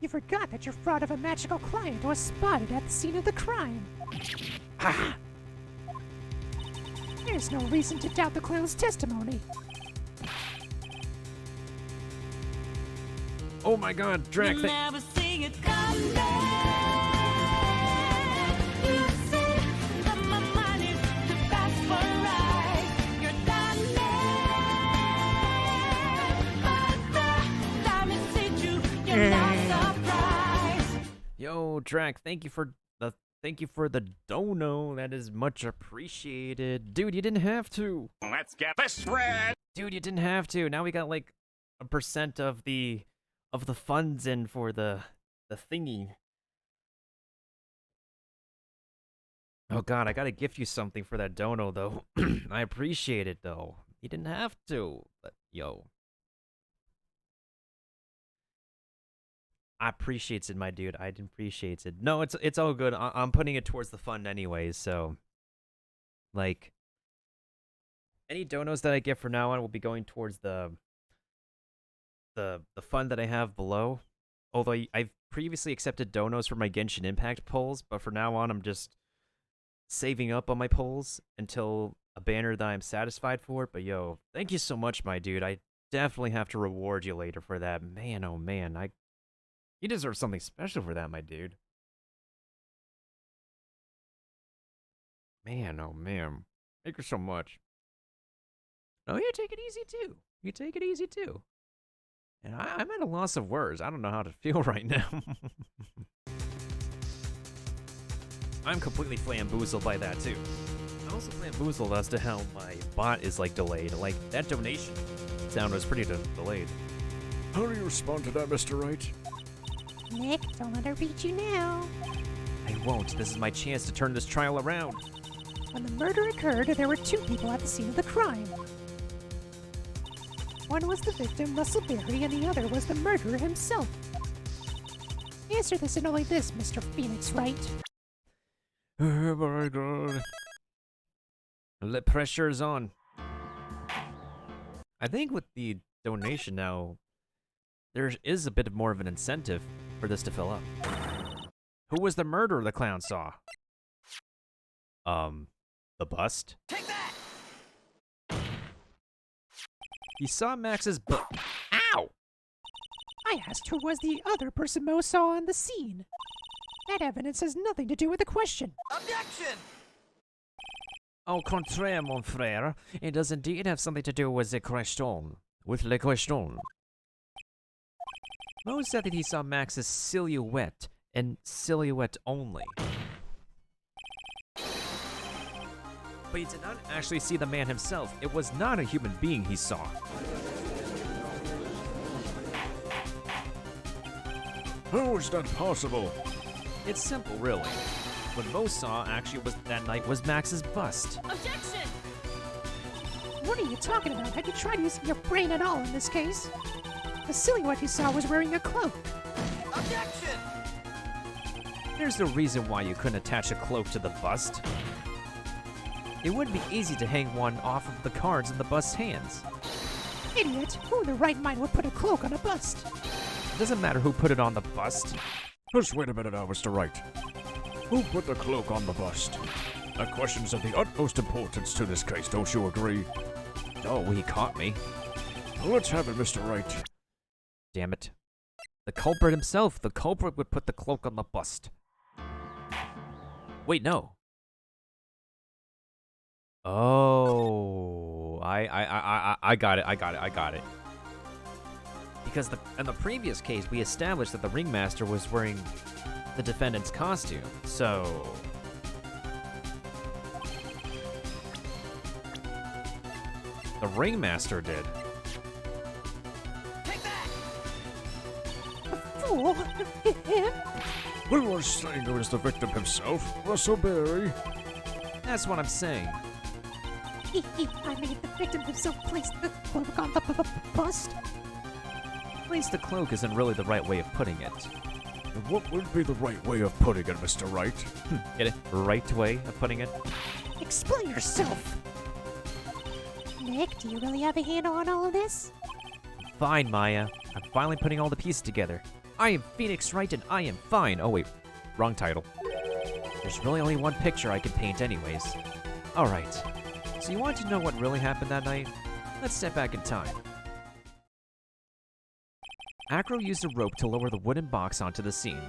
Speaker 2: You forgot that your fraud of a magical client was spotted at the scene of the crime.
Speaker 1: Ha!
Speaker 2: There's no reason to doubt the clown's testimony.
Speaker 1: Oh my god, Drac,
Speaker 5: You never see it come back. You say that my mind is the best for right. You're done now. But the time has hit you. You're not surprised.
Speaker 1: Yo, Drac, thank you for the Thank you for the dono. That is much appreciated. Dude, you didn't have to.
Speaker 6: Let's get this red.
Speaker 1: Dude, you didn't have to. Now we got like a percent of the funds in for the thingy. Oh god, I gotta gift you something for that dono though. I appreciate it though. You didn't have to, but yo. I appreciates it, my dude. I appreciates it. No, it's all good. I'm putting it towards the fund anyways, so like any donos that I get from now on will be going towards the fund that I have below. Although I've previously accepted donos for my Genshin Impact polls, but for now on I'm just saving up on my polls until a banner that I'm satisfied for. But yo, thank you so much, my dude. I definitely have to reward you later for that. Man, oh man, you deserve something special for that, my dude. Man, oh man. Thank you so much. Oh, you take it easy too. You take it easy too. And I'm at a loss of words. I don't know how to feel right now. I'm completely flamboozled by that too. I'm also flamboozled as to how my bot is like delayed. Like that donation sound was pretty delayed.
Speaker 4: How do you respond to that, Mr. Wright?
Speaker 2: Nick, don't let her beat you now.
Speaker 1: I won't. This is my chance to turn this trial around.
Speaker 2: When the murder occurred, there were two people at the scene of the crime. One was the victim, Russell Berry, and the other was the murderer himself. Answer this and only this, Mr. Phoenix Wright.
Speaker 1: Oh my god. The pressure is on. I think with the donation now, there is a bit more of an incentive for this to fill up. Who was the murderer the clown saw? The bust?
Speaker 6: Take that.
Speaker 1: He saw Max's Ow!
Speaker 2: I asked who was the other person Mo saw on the scene. That evidence has nothing to do with the question.
Speaker 6: Objection.
Speaker 1: Au contraire, mon frère. It does indeed have something to do with the question. With le question. Mo said that he saw Max's silhouette, and silhouette only. But he did not actually see the man himself. It was not a human being he saw.
Speaker 4: How is that possible?
Speaker 1: It's simple, really. What Mo saw actually was that night was Max's bust.
Speaker 5: Objection!
Speaker 2: What are you talking about? Have you tried using your brain at all in this case? The silhouette you saw was wearing a cloak.
Speaker 6: Objection.
Speaker 1: There's no reason why you couldn't attach a cloak to the bust. It would be easy to hang one off of the cards in the bust's hands.
Speaker 2: Idiot! Who in their right mind would put a cloak on a bust?
Speaker 1: It doesn't matter who put it on the bust.
Speaker 4: Just wait a minute now, Mr. Wright. Who put the cloak on the bust? That question's of the utmost importance to this case, don't you agree?
Speaker 1: Oh, he caught me.
Speaker 4: Well, let's have it, Mr. Wright.
Speaker 1: Damn it. The culprit himself. The culprit would put the cloak on the bust. Wait, no. Oh, I got it. Because in the previous case, we established that the ringmaster was wearing the defendant's costume, so... The ringmaster did.
Speaker 6: Take that.
Speaker 2: Fool! Him?
Speaker 4: We were saying it was the victim himself, Russell Berry.
Speaker 1: That's what I'm saying.
Speaker 2: I mean, the victim himself placed the cloak on the bust.
Speaker 1: Place the cloak isn't really the right way of putting it.
Speaker 4: And what would be the right way of putting it, Mr. Wright?
Speaker 1: Get it? Right way of putting it?
Speaker 2: Explain yourself! Nick, do you really have a handle on all of this?
Speaker 1: Fine, Maya. I'm finally putting all the pieces together. I am Phoenix Wright and I am fine. Oh wait, wrong title. There's really only one picture I can paint anyways. Alright, so you want to know what really happened that night? Let's step back in time. Acro used a rope to lower the wooden box onto the scene.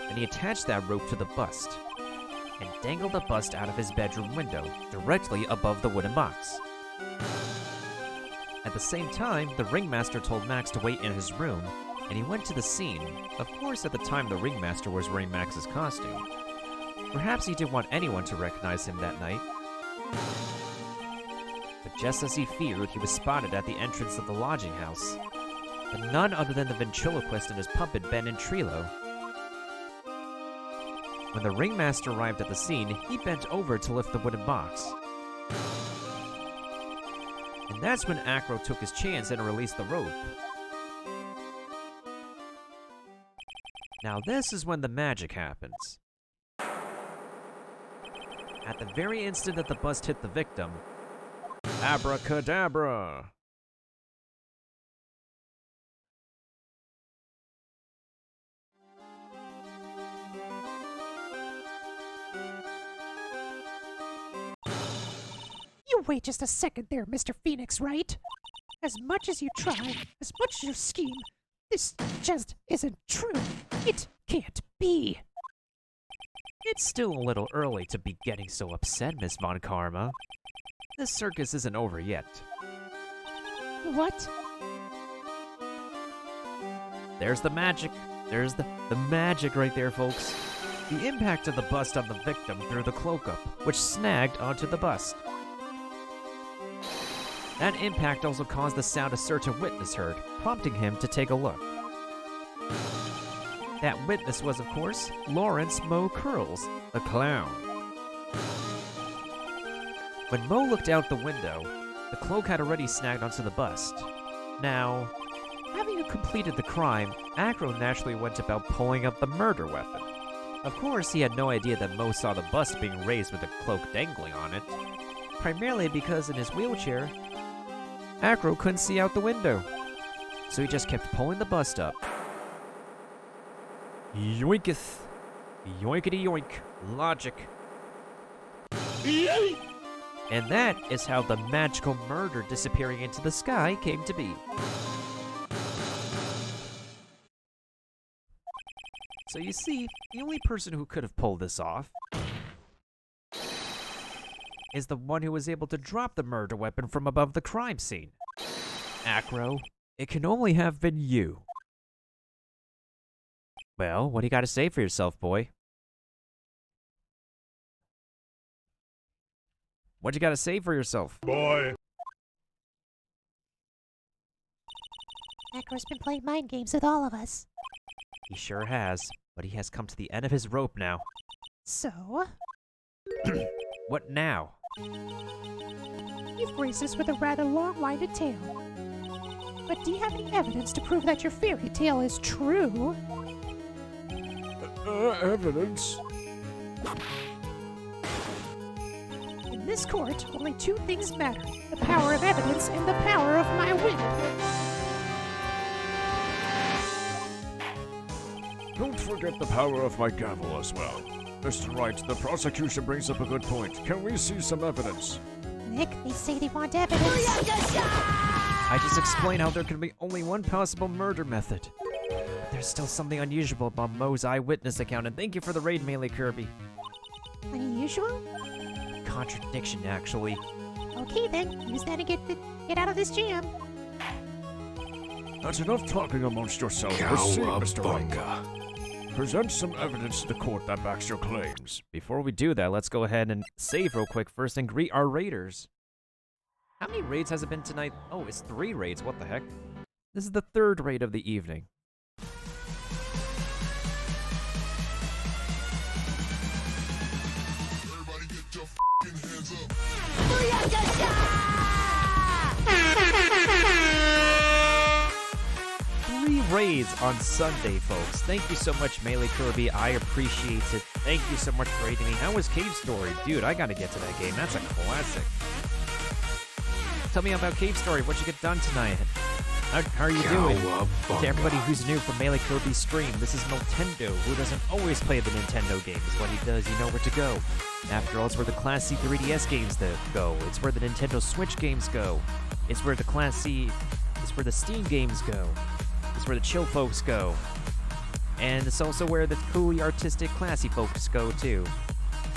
Speaker 1: Then he attached that rope to the bust, and dangled the bust out of his bedroom window, directly above the wooden box. At the same time, the ringmaster told Max to wait in his room, and he went to the scene. Of course, at the time, the ringmaster was wearing Max's costume. Perhaps he didn't want anyone to recognize him that night. But just as he feared, he was spotted at the entrance of the lodging house. But none other than the ventriloquist and his puppet Ben and Trilo. When the ringmaster arrived at the scene, he bent over to lift the wooden box. And that's when Acro took his chance and released the rope. Now this is when the magic happens. At the very instant that the bust hit the victim, abracadabra!
Speaker 2: You wait just a second there, Mr. Phoenix, right? As much as you try, as much as you scheme, this just isn't true. It can't be.
Speaker 1: It's still a little early to be getting so upset, Miss Von Karma. This circus isn't over yet.
Speaker 2: What?
Speaker 1: There's the magic. There's the magic right there, folks. The impact of the bust on the victim threw the cloak up, which snagged onto the bust. That impact also caused the sound a certain witness heard, prompting him to take a look. That witness was, of course, Lawrence Mo Curls, the clown. When Mo looked out the window, the cloak had already snagged onto the bust. Now, having completed the crime, Acro naturally went about pulling up the murder weapon. Of course, he had no idea that Mo saw the bust being raised with the cloak dangling on it, primarily because in his wheelchair, Acro couldn't see out the window. So he just kept pulling the bust up. Yoinketh. Yoinkety yoink. Logic. And that is how the magical murder disappearing into the sky came to be. So you see, the only person who could have pulled this off is the one who was able to drop the murder weapon from above the crime scene. Acro, it can only have been you. Well, what do you got to say for yourself, boy? What you got to say for yourself?
Speaker 4: Boy.
Speaker 2: Acro's been playing mind games with all of us.
Speaker 1: He sure has, but he has come to the end of his rope now.
Speaker 2: So?
Speaker 1: What now?
Speaker 2: You've graced us with a rather long-winded tale. But do you have any evidence to prove that your fairy tale is true?
Speaker 4: Evidence?
Speaker 2: In this court, only two things matter. The power of evidence and the power of my will.
Speaker 4: Don't forget the power of my gavel as well. Mr. Wright, the prosecution brings up a good point. Can we see some evidence?
Speaker 2: Nick, they say they want evidence.
Speaker 1: I just explained how there can be only one possible murder method. But there's still something unusual about Mo's eyewitness account, and thank you for the raid, Melee Kirby.
Speaker 2: Unusual?
Speaker 1: Contradiction, actually.
Speaker 2: Okay then, use that to get out of this jam.
Speaker 4: That's enough talking amongst yourselves. Proceed, Mr. Wright. Present some evidence to the court that backs your claims.
Speaker 1: Before we do that, let's go ahead and save real quick first and greet our raiders. How many raids has it been tonight? Oh, it's 3 raids, what the heck? This is the 3rd raid of the evening.
Speaker 7: Everybody get your f***ing hands up.
Speaker 1: Three raids on Sunday, folks. Thank you so much, Melee Kirby. I appreciate it. Thank you so much for raiding me. How was Cave Story? Dude, I gotta get to that game. That's a classic. Tell me about Cave Story. What you get done tonight? How are you doing? To everybody who's new from Melee Kirby's stream, this is Nintendo, who doesn't always play the Nintendo games. When he does, you know where to go. After all, it's where the Class C 3DS games go. It's where the Nintendo Switch games go. It's where the it's where the Steam games go. It's where the chill folks go. And it's also where the cool, artistic, classy folks go, too.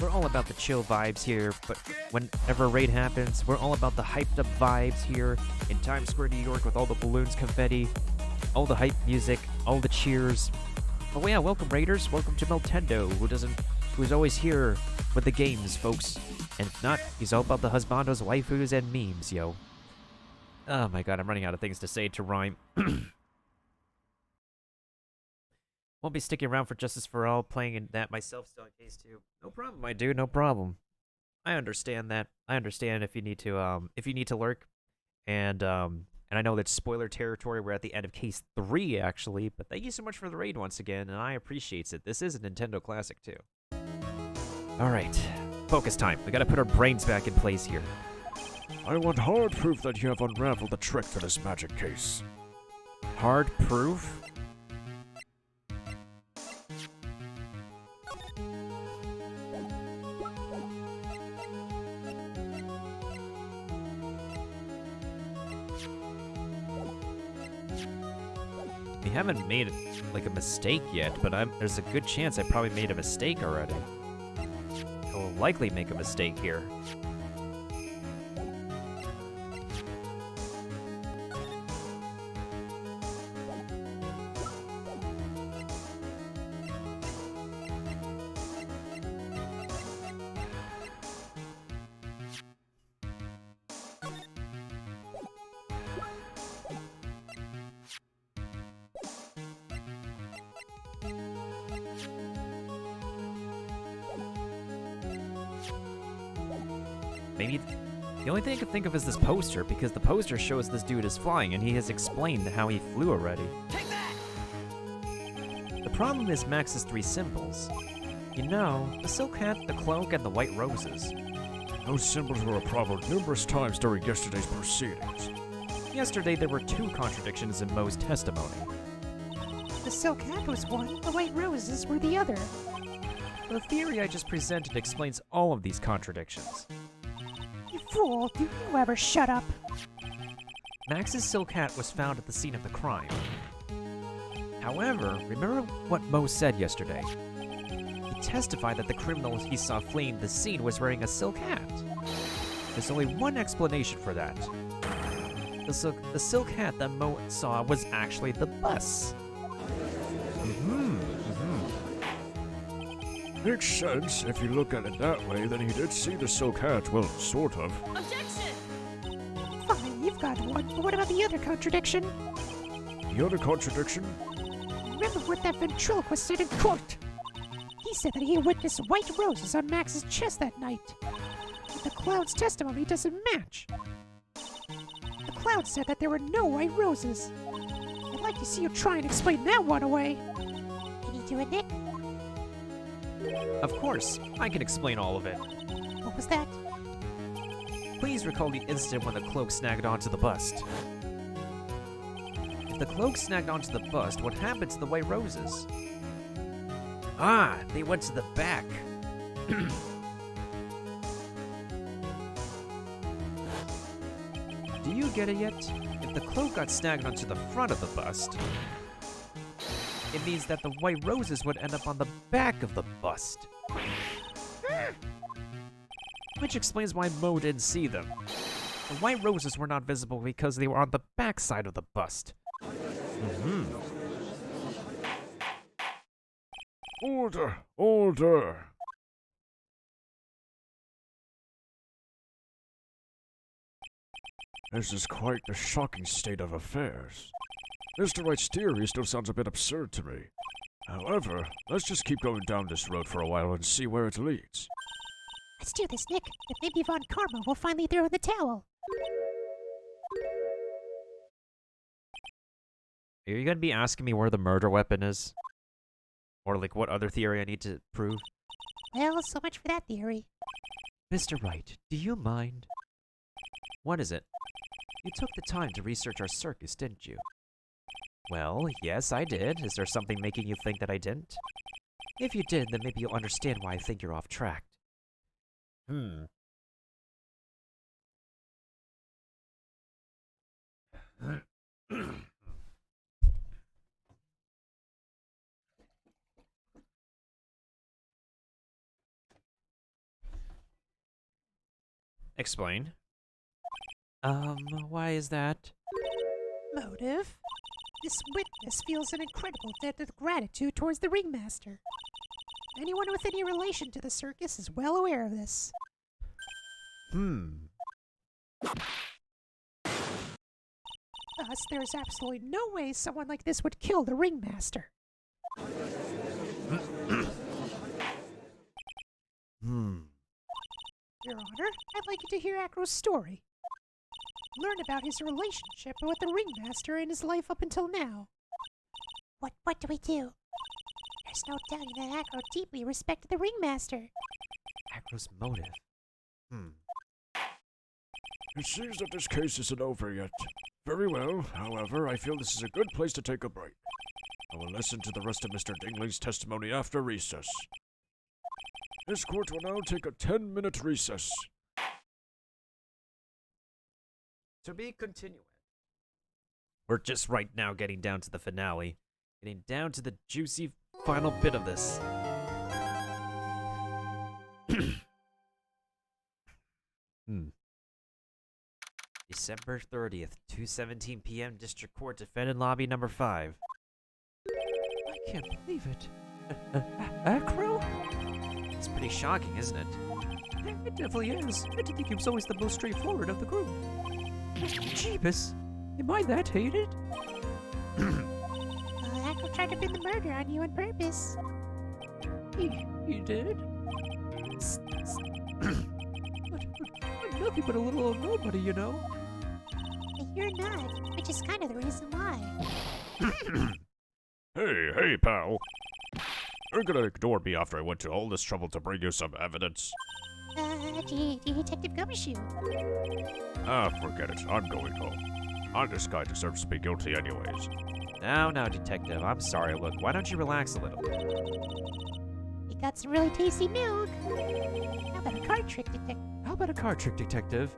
Speaker 1: We're all about the chill vibes here, but whenever a raid happens, we're all about the hyped up vibes here in Times Square, New York, with all the balloons, confetti, all the hype music, all the cheers. Oh yeah, welcome raiders, welcome to Nintendo, who doesn't who's always here with the games, folks. And if not, he's all about the husbandos, waifus, and memes, yo. Oh my god, I'm running out of things to say to rhyme. Won't be sticking around for Justice for All, playing in that myself, still in case 2. No problem, my dude, no problem. I understand that. I understand if you need to lurk. And I know that's spoiler territory. We're at the end of case 3, actually. But thank you so much for the raid once again, and I appreciate it. This is a Nintendo classic, too. Alright, focus time. We gotta put our brains back in place here.
Speaker 4: I want hard proof that you have unraveled the trick to this magic case.
Speaker 1: Hard proof? We haven't made like a mistake yet, but there's a good chance I probably made a mistake already. I will likely make a mistake here. Maybe the only thing I can think of is this poster, because the poster shows this dude is flying, and he has explained how he flew already.
Speaker 6: Take that!
Speaker 1: The problem is Max's 3 symbols. You know, the silk hat, the cloak, and the white roses.
Speaker 4: Those symbols were a problem numerous times during yesterday's proceedings.
Speaker 1: Yesterday there were 2 contradictions in Moe's testimony.
Speaker 2: The silk hat was one, the white roses were the other.
Speaker 1: The theory I just presented explains all of these contradictions.
Speaker 2: You fool, do you ever shut up?
Speaker 1: Max's silk hat was found at the scene of the crime. However, remember what Moe said yesterday? He testified that the criminal he saw fleeing the scene was wearing a silk hat. There's only one explanation for that. The silk hat that Moe saw was actually the bus.
Speaker 4: Makes sense. If you look at it that way, then he did see the silk hat. Well, sort of.
Speaker 5: Objection!
Speaker 2: Fine, you've got one, but what about the other contradiction?
Speaker 4: The other contradiction?
Speaker 2: Remember what that ventriloquist said in court? He said that he witnessed white roses on Max's chest that night. But the clown's testimony doesn't match. The clown said that there were no white roses. I'd like to see you try and explain that one away. Can you do it, Nick?
Speaker 1: Of course, I can explain all of it.
Speaker 2: What was that?
Speaker 1: Please recall the incident when the cloak snagged onto the bust. If the cloak snagged onto the bust, what happened to the white roses? Ah, they went to the back. Do you get it yet? If the cloak got snagged onto the front of the bust, it means that the white roses would end up on the back of the bust. Which explains why Moe didn't see them. The white roses were not visible because they were on the back side of the bust.
Speaker 4: Order! Order! This is quite the shocking state of affairs. Mr. Wright's theory still sounds a bit absurd to me. However, let's just keep going down this road for a while and see where it leads.
Speaker 2: Let's do this, Nick. If maybe Von Karma will finally throw in the towel.
Speaker 1: Are you gonna be asking me where the murder weapon is? Or like what other theory I need to prove?
Speaker 2: Well, so much for that theory.
Speaker 1: Mr. Wright, do you mind? What is it? You took the time to research our circus, didn't you? Well, yes, I did. Is there something making you think that I didn't? If you did, then maybe you'll understand why I think you're off track. Explain. Why is that?
Speaker 2: Motive? This witness feels an incredible debt of gratitude towards the ringmaster. Anyone with any relation to the circus is well aware of this. Thus, there is absolutely no way someone like this would kill the ringmaster. Your Honor, I'd like you to hear Acro's story. Learn about his relationship with the ringmaster and his life up until now.
Speaker 8: What do we do? There's no telling that Acro deeply respected the ringmaster.
Speaker 1: Acro's motive.
Speaker 4: It seems that this case isn't over yet. Very well, however, I feel this is a good place to take a break. I will listen to the rest of Mr. Dingley's testimony after recess. This court will now take a 10-minute recess.
Speaker 1: To be continued. We're just right now getting down to the finale. Getting down to the juicy final bit of this. December 30th, 2:17 p.m. District Court, Defendant Lobby number 5.
Speaker 3: I can't believe it. Acro?
Speaker 1: It's pretty shocking, isn't it?
Speaker 3: It definitely is. I didn't think he was always the most straightforward of the group. Jeebus, am I that hated?
Speaker 8: Acro tried to pin the murder on you on purpose.
Speaker 3: He did? But I'm nothing but a little old nobody, you know?
Speaker 8: But you're not, which is kind of the reason why.
Speaker 4: Hey, pal. You're gonna ignore me after I went to all this trouble to bring you some evidence.
Speaker 8: Detective Gumshoe.
Speaker 4: Forget it. I'm going home. This guy deserves to be guilty anyways.
Speaker 1: Now, Detective, I'm sorry. Look, why don't you relax a little?
Speaker 8: We got some really tasty milk. How about a card trick, detective?
Speaker 3: How about a card trick, detective?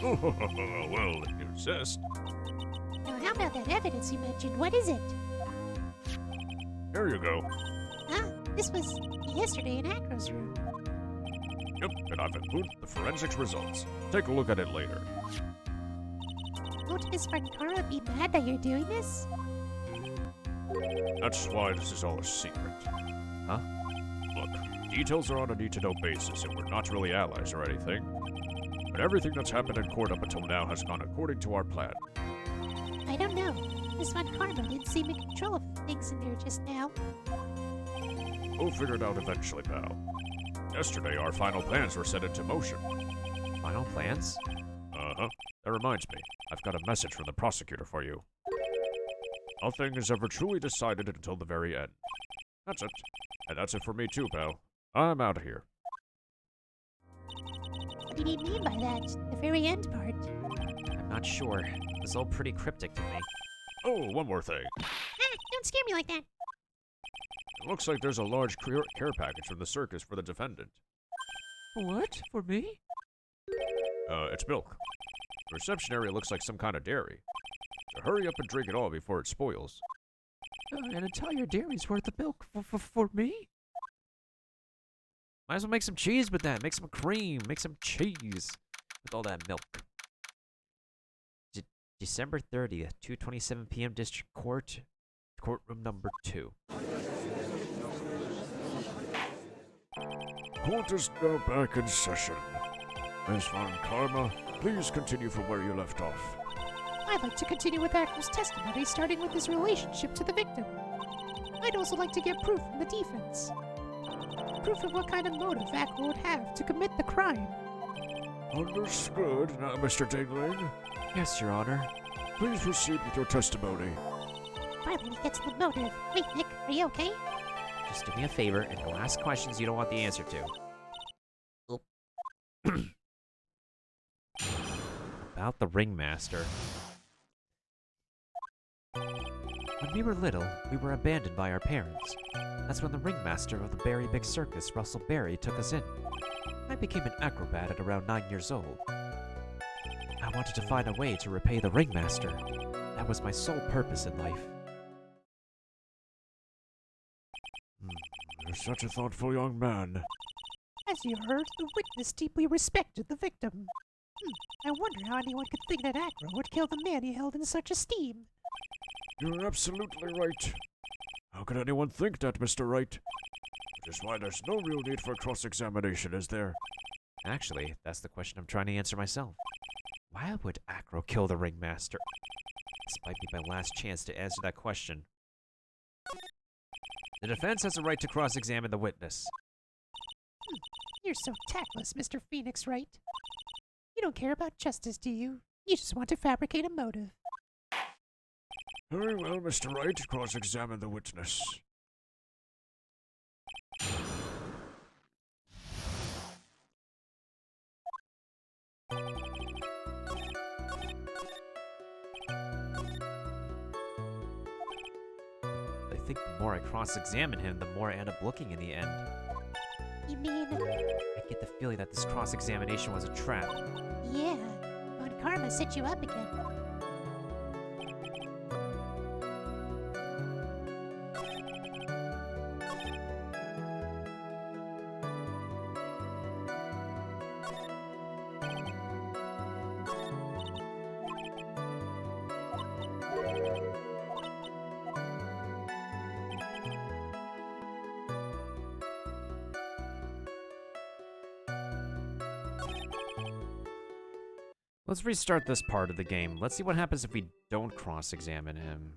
Speaker 4: Well, if you insist.
Speaker 8: Now, how about that evidence you mentioned? What is it?
Speaker 4: Here you go.
Speaker 8: This was yesterday in Acro's room.
Speaker 4: Yep, and I've included the forensics results. Take a look at it later.
Speaker 8: Won't his friend Carla be mad that you're doing this?
Speaker 4: That's why this is all a secret.
Speaker 1: Huh?
Speaker 4: Look, details are on a need-to-know basis, and we're not really allies or anything. But everything that's happened in court up until now has gone according to our plan.
Speaker 8: I don't know. This one Karma didn't seem in control of things in here just now.
Speaker 4: We'll figure it out eventually, pal. Yesterday, our final plans were set into motion.
Speaker 1: Final plans?
Speaker 4: Uh-huh. That reminds me, I've got a message from the prosecutor for you. Nothing is ever truly decided until the very end. That's it. And that's it for me too, pal. I'm out of here.
Speaker 8: What do you mean by that? The very end part?
Speaker 1: I'm not sure. It's all pretty cryptic to me.
Speaker 4: Oh, one more thing.
Speaker 8: Don't scare me like that.
Speaker 4: It looks like there's a large care package from the circus for the defendant.
Speaker 3: What? For me?
Speaker 4: It's milk. The reception area looks like some kind of dairy. So hurry up and drink it all before it spoils.
Speaker 3: An entire dairy's worth of milk for me?
Speaker 1: Might as well make some cheese with that. Make some cream. Make some cheese with all that milk. December 30th, 2:27 p.m. District Court, courtroom number 2.
Speaker 4: Court is now back in session. Ms. Von Karma, please continue from where you left off.
Speaker 2: I'd like to continue with Acro's testimony, starting with his relationship to the victim. I'd also like to get proof from the defense. Proof of what kind of motive Acro would have to commit the crime.
Speaker 4: Understood. Now, Mr. Dingling,
Speaker 1: Yes, Your Honor.
Speaker 4: please proceed with your testimony.
Speaker 8: Finally, we get to the motive. Wait, Nick, are you okay?
Speaker 1: Just do me a favor and don't ask questions you don't want the answer to. About the ringmaster. When we were little, we were abandoned by our parents. That's when the ringmaster of the Berry Big Circus, Russell Berry, took us in. I became an acrobat at around 9 years old. I wanted to find a way to repay the ringmaster. That was my sole purpose in life.
Speaker 4: You're such a thoughtful young man.
Speaker 2: As you heard, the witness deeply respected the victim. I wonder how anyone could think that Acro would kill the man he held in such esteem.
Speaker 4: You're absolutely right. How could anyone think that, Mr. Wright? Which is why there's no real need for cross-examination, is there?
Speaker 1: Actually, that's the question I'm trying to answer myself. Why would Acro kill the Ringmaster? This might be my last chance to answer that question. The defense has a right to cross-examine the witness.
Speaker 2: You're so tactless, Mr. Phoenix Wright. You don't care about justice, do you? You just want to fabricate a motive.
Speaker 4: Very well, Mr. Wright, cross-examine the witness.
Speaker 1: I think the more I cross-examine him, the more I end up looking in the end.
Speaker 8: You mean,
Speaker 1: I get the feeling that this cross-examination was a trap.
Speaker 8: yeah, Von Karma set you up again.
Speaker 1: Let's restart this part of the game. Let's see what happens if we don't cross-examine him.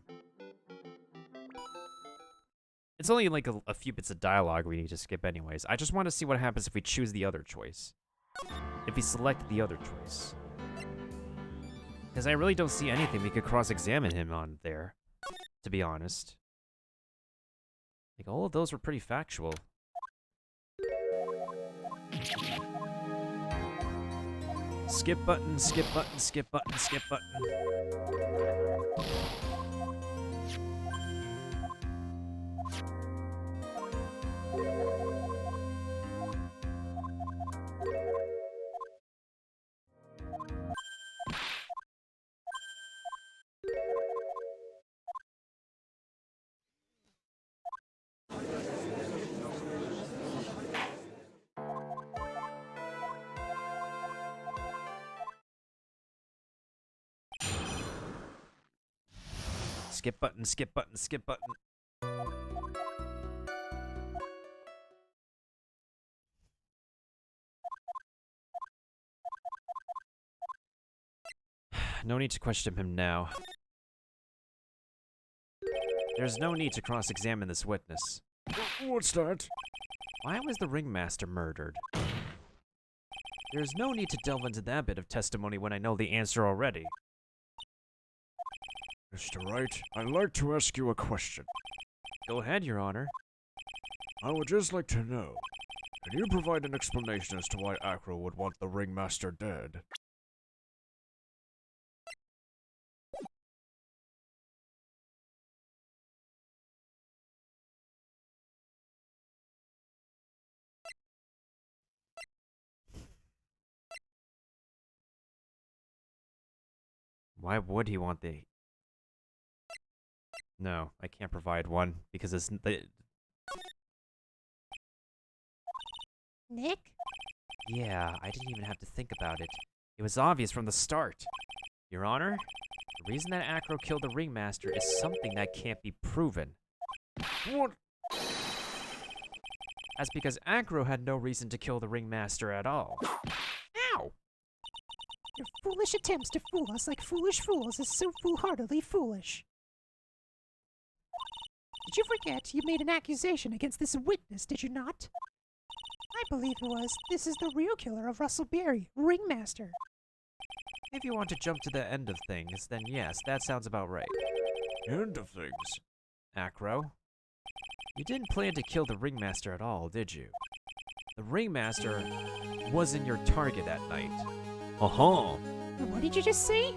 Speaker 1: It's only like a few bits of dialogue we need to skip anyways. I just want to see what happens if we choose the other choice. If we select the other choice. Because I really don't see anything we could cross-examine him on there, to be honest. Like, all of those were pretty factual. Skip button, skip button, skip button, skip button. Skip button, skip button, skip button. No need to question him now. There's no need to cross-examine this witness.
Speaker 4: What's that?
Speaker 1: Why was the Ringmaster murdered? There's no need to delve into that bit of testimony when I know the answer already.
Speaker 4: Mr. Wright, I'd like to ask you a question.
Speaker 1: Go ahead, Your Honor.
Speaker 4: I would just like to know, can you provide an explanation as to why Acro would want the Ringmaster dead?
Speaker 1: Why would he want the... No, I can't provide one, because it's...
Speaker 8: Nick?
Speaker 1: Yeah, I didn't even have to think about it. It was obvious from the start. Your Honor, the reason that Acro killed the Ringmaster is something that can't be proven.
Speaker 4: What?
Speaker 1: That's because Acro had no reason to kill the Ringmaster at all. Ow!
Speaker 2: Your foolish attempts to fool us like foolish fools is so foolhardily foolish. Did you forget you made an accusation against this witness, did you not? I believe it was. This is the real killer of Russell Berry, Ringmaster.
Speaker 1: If you want to jump to the end of things, then yes, that sounds about right.
Speaker 4: End of things.
Speaker 1: Acro, you didn't plan to kill the Ringmaster at all, did you? The Ringmaster wasn't your target that night. Uh-huh.
Speaker 2: What did you just say?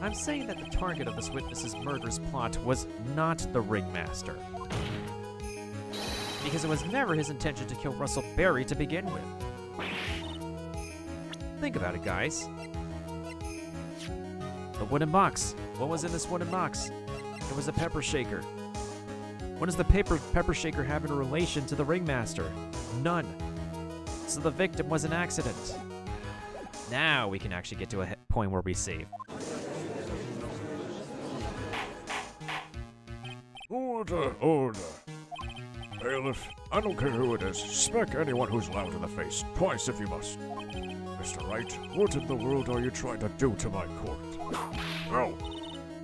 Speaker 1: I'm saying that the target of this witness's murderous plot was not the Ringmaster. Because it was never his intention to kill Russell Berry to begin with. Think about it, guys. The wooden box. What was in this wooden box? It was a pepper shaker. What does the pepper shaker have in relation to the Ringmaster? None. So the victim was an accident. Now we can actually get to a point where we save.
Speaker 4: Order, order. Bailiff, I don't care who it is. Smack anyone who's loud in the face. Twice if you must. Mr. Wright, what in the world are you trying to do to my court? Oh,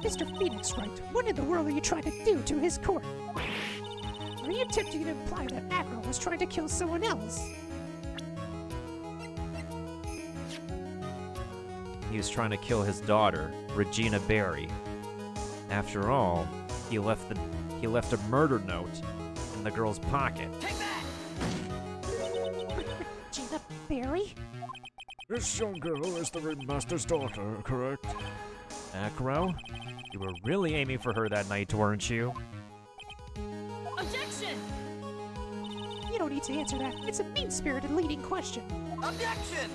Speaker 2: Mr. Phoenix Wright, what in the world are you trying to do to his court? Are you attempting to imply that Acro was trying to kill someone else?
Speaker 1: He was trying to kill his daughter, Regina Barry. After all, he left a murder note in the girl's pocket.
Speaker 6: Take that!
Speaker 2: Gina Barry?
Speaker 4: this young girl is the ringmaster's daughter, correct?
Speaker 1: Acro, you were really aiming for her that night, weren't you?
Speaker 5: Objection!
Speaker 2: You don't need to answer that. It's a mean-spirited leading question.
Speaker 6: Objection!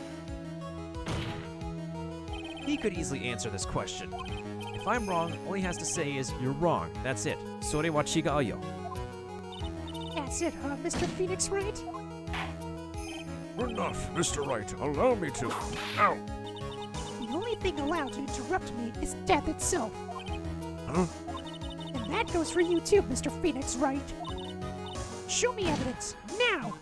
Speaker 1: He could easily answer this question. If I'm wrong, all he has to say is, you're wrong. That's it. Sore wa chigau.
Speaker 2: That's it, huh, Mr. Phoenix Wright?
Speaker 4: Enough, Mr. Wright. Allow me to. Ow!
Speaker 2: The only thing allowed to interrupt me is death itself.
Speaker 4: Huh?
Speaker 2: And that goes for you too, Mr. Phoenix Wright. Show me evidence, now!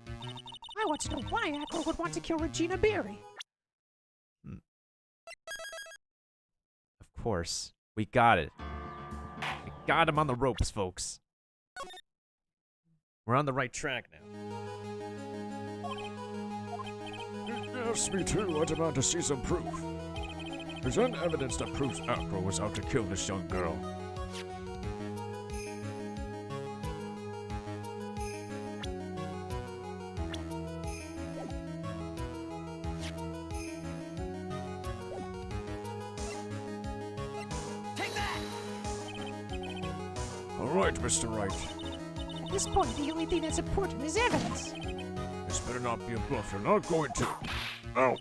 Speaker 2: I want to know why Acro would want to kill Regina Barry.
Speaker 1: Of course. We got it. We got him on the ropes, folks. We're on the right track now.
Speaker 4: Yes, me too. I demand to see some proof. Present evidence that proves Acro was out to kill this young girl.
Speaker 6: Take that!
Speaker 4: All right, Mr. Wright.
Speaker 2: At this point, the only thing that's important is evidence.
Speaker 4: This better not be a bluff. You're not going to. Ow!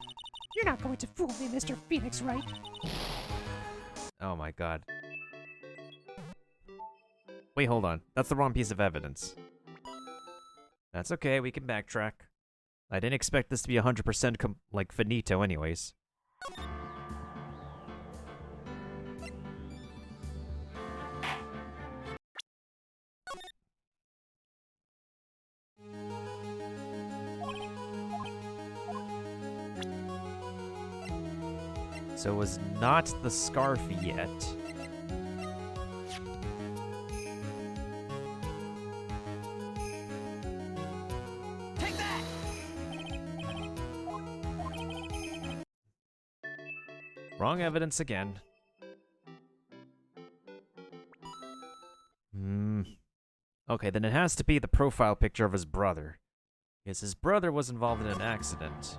Speaker 2: You're not going to fool me, Mr. Phoenix Wright.
Speaker 1: Oh my god. Wait, hold on. That's the wrong piece of evidence. That's okay, we can backtrack. I didn't expect this to be 100% like finito anyways. So it was not the scarf yet.
Speaker 6: Take that!
Speaker 1: Wrong evidence again. Okay, then it has to be the profile picture of his brother. Because his brother was involved in an accident.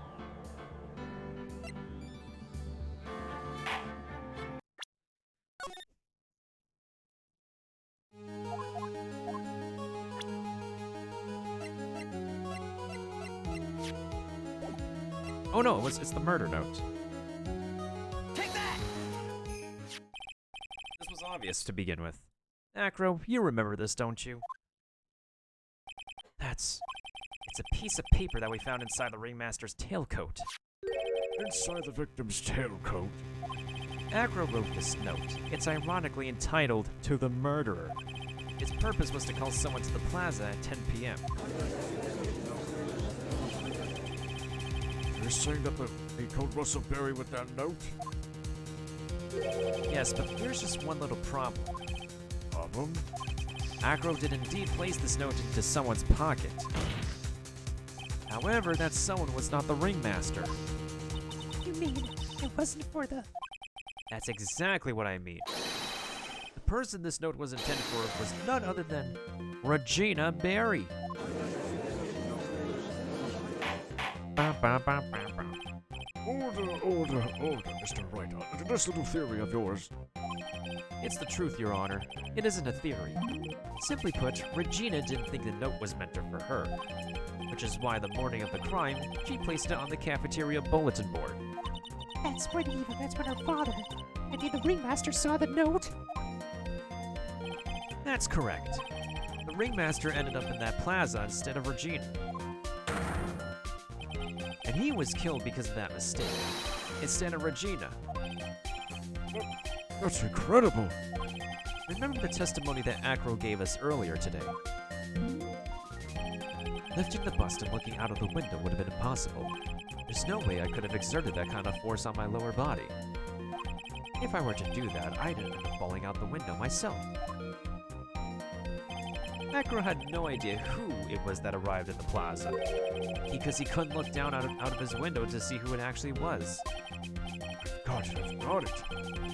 Speaker 1: Oh no, it's the murder note.
Speaker 6: Take that!
Speaker 1: This was obvious to begin with. Acro, you remember this, don't you? It's a piece of paper that we found inside the ringmaster's tailcoat.
Speaker 4: Inside the victim's tailcoat.
Speaker 1: Acro wrote this note. It's ironically entitled, To the Murderer. Its purpose was to call someone to the plaza at 10 p.m.
Speaker 4: You're saying that he called Russell Berry with that note?
Speaker 1: Yes, but there's just one little problem.
Speaker 4: Problem?
Speaker 1: Acro did indeed place this note into someone's pocket. However, that someone was not the ringmaster.
Speaker 2: You mean it wasn't for the...
Speaker 1: That's exactly what I mean. The person this note was intended for was none other than Regina Barry. Ba, ba, ba, ba, ba.
Speaker 4: Order, Mr. Wright. This little theory of yours.
Speaker 1: It's the truth, Your Honor. It isn't a theory. Simply put, Regina didn't think the note was meant for her, which is why the morning of the crime, she placed it on the cafeteria bulletin board.
Speaker 2: That's when her father, I mean the ringmaster, saw the note.
Speaker 1: That's correct. The ringmaster ended up in that plaza instead of Regina. And he was killed because of that mistake, instead of Regina.
Speaker 4: That's incredible.
Speaker 1: Remember the testimony that Acro gave us earlier today? Lifting the bust and looking out of the window would have been impossible. There's no way I could have exerted that kind of force on my lower body. If I were to do that, I'd end up falling out the window myself. Acro had no idea who it was that arrived at the plaza, because he couldn't look down out of his window to see who it actually was.
Speaker 4: Got it, I've got it.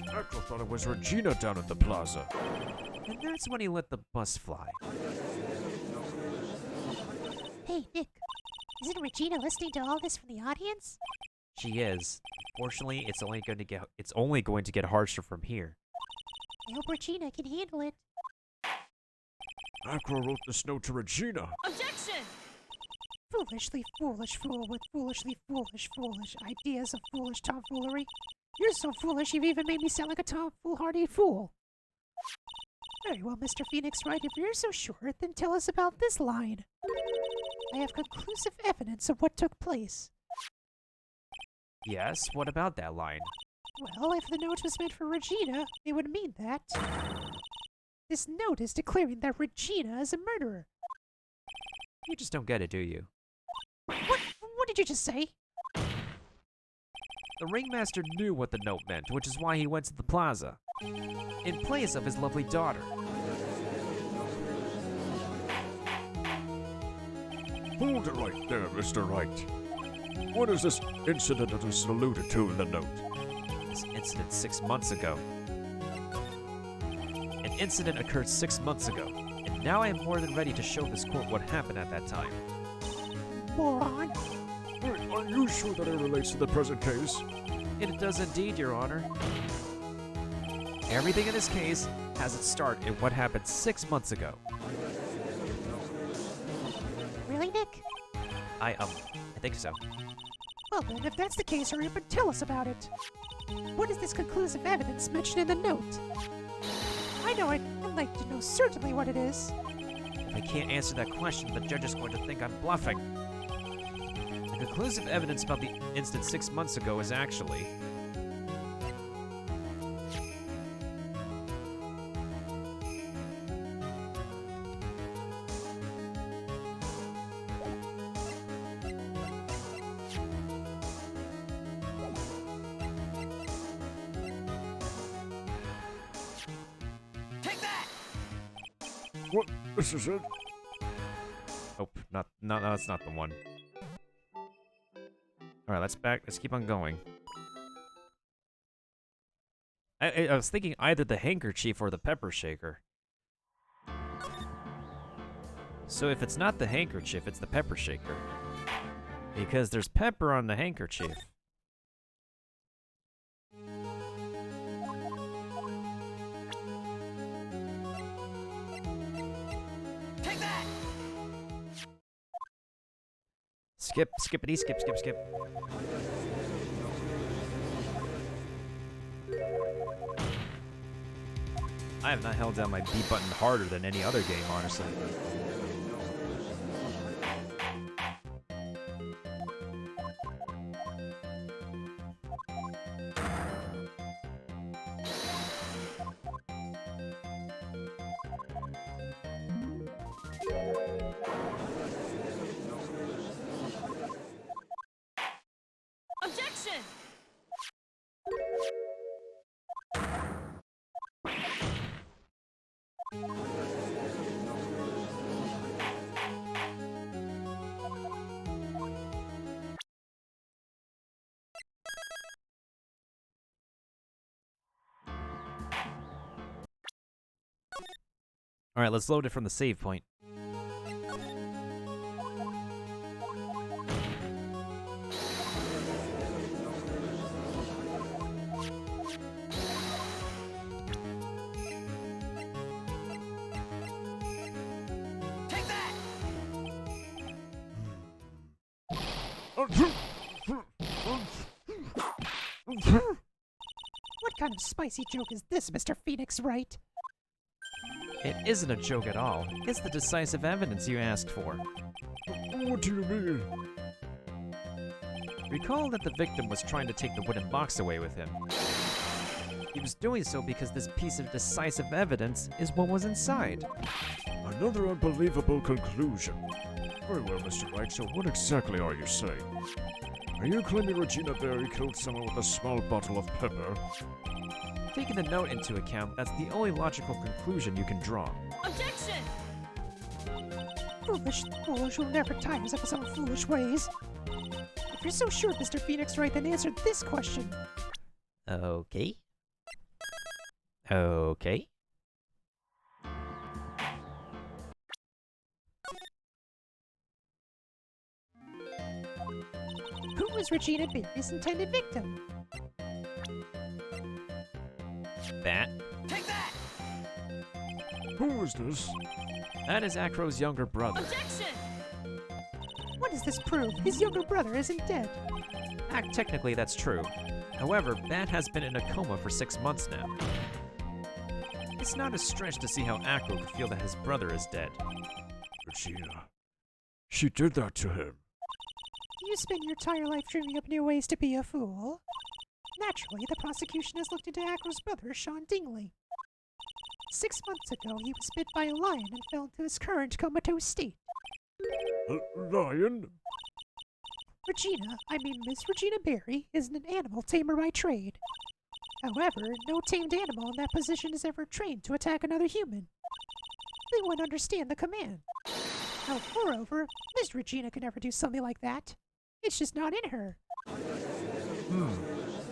Speaker 4: Acro thought it was Regina down at the plaza.
Speaker 1: And that's when he let the bus fly.
Speaker 8: Hey, Nick. Isn't Regina listening to all this from the audience?
Speaker 1: She is. Fortunately, it's only going to get harsher from here.
Speaker 8: I hope Regina can handle it.
Speaker 4: Acro wrote this note to Regina.
Speaker 5: Objection!
Speaker 2: Foolishly foolish fool with foolishly foolish ideas of foolish tomfoolery. You're so foolish you've even made me sound like a tomfoolhardy fool. Very well, Mr. Phoenix Wright, if you're so sure, then tell us about this line. I have conclusive evidence of what took place.
Speaker 1: Yes, what about that line?
Speaker 2: Well, if the note was meant for Regina, it would mean that this note is declaring that Regina is a murderer.
Speaker 1: You just don't get it, do you?
Speaker 2: What did you just say?
Speaker 1: The ringmaster knew what the note meant, which is why he went to the plaza, in place of his lovely daughter.
Speaker 4: Hold it right there, Mr. Wright. What is this incident that is alluded to in the note?
Speaker 1: This incident 6 months ago. An incident occurred 6 months ago, and now I am more than ready to show this court what happened at that time.
Speaker 2: Moron.
Speaker 4: Wait, are you sure that it relates to the present case?
Speaker 1: It does indeed, Your Honor. Everything in this case has its start in what happened 6 months ago.
Speaker 8: Really, Nick?
Speaker 1: I think so.
Speaker 2: Well then, if that's the case, hurry up and tell us about it. What is this conclusive evidence mentioned in the note? I know I'd like to know certainly what it is.
Speaker 1: If I can't answer that question, the judge is going to think I'm bluffing. The conclusive evidence about the incident 6 months ago is actually...
Speaker 6: Take that!
Speaker 4: What? This is it?
Speaker 1: Nope, no, that's not the one. Alright, let's keep on going. I was thinking either the handkerchief or the pepper shaker. So if it's not the handkerchief, it's the pepper shaker. Because there's pepper on the handkerchief.
Speaker 6: Take that!
Speaker 1: Skippity, skip. I have not held down my B button harder than any other game, honestly.
Speaker 5: Objection!
Speaker 1: Alright, let's load it from the save point.
Speaker 6: Take that!
Speaker 2: What kind of spicy joke is this, Mr. Phoenix Wright?
Speaker 1: It isn't a joke at all. It's the decisive evidence you asked for.
Speaker 4: What do you mean?
Speaker 1: Recall that the victim was trying to take the wooden box away with him. He was doing so because this piece of decisive evidence is what was inside.
Speaker 4: Another unbelievable conclusion. Very well, Mr. Wright, so what exactly are you saying? Are you claiming Regina Berry killed someone with a small bottle of pepper?
Speaker 1: Taking the note into account, that's the only logical conclusion you can draw.
Speaker 5: Objection!
Speaker 2: Foolish, foolish who never tires of his own foolish ways. If you're so sure, Mr. Phoenix Wright, then answer this question.
Speaker 1: Okay. Okay.
Speaker 2: Who was Regina Berry's intended victim?
Speaker 1: That.
Speaker 6: Take that!
Speaker 4: Who is this?
Speaker 1: That is Acro's younger brother.
Speaker 5: Objection!
Speaker 2: What does this prove? His younger brother isn't dead.
Speaker 1: Technically, that's true. However, Bat has been in a coma for 6 months now. It's not a stretch to see how Acro could feel that his brother is dead.
Speaker 4: Regina. She did that to him.
Speaker 2: Do you spend your entire life dreaming up new ways to be a fool? Naturally, the prosecution has looked into Acro's brother, Sean Dingley. 6 months ago, he was bit by a lion and fell into his current comatose state.
Speaker 4: Lion?
Speaker 2: Miss Regina Berry, isn't an animal tamer by trade. However, no tamed animal in that position is ever trained to attack another human. They wouldn't understand the command. Now, moreover, Miss Regina could never do something like that. It's just not in her.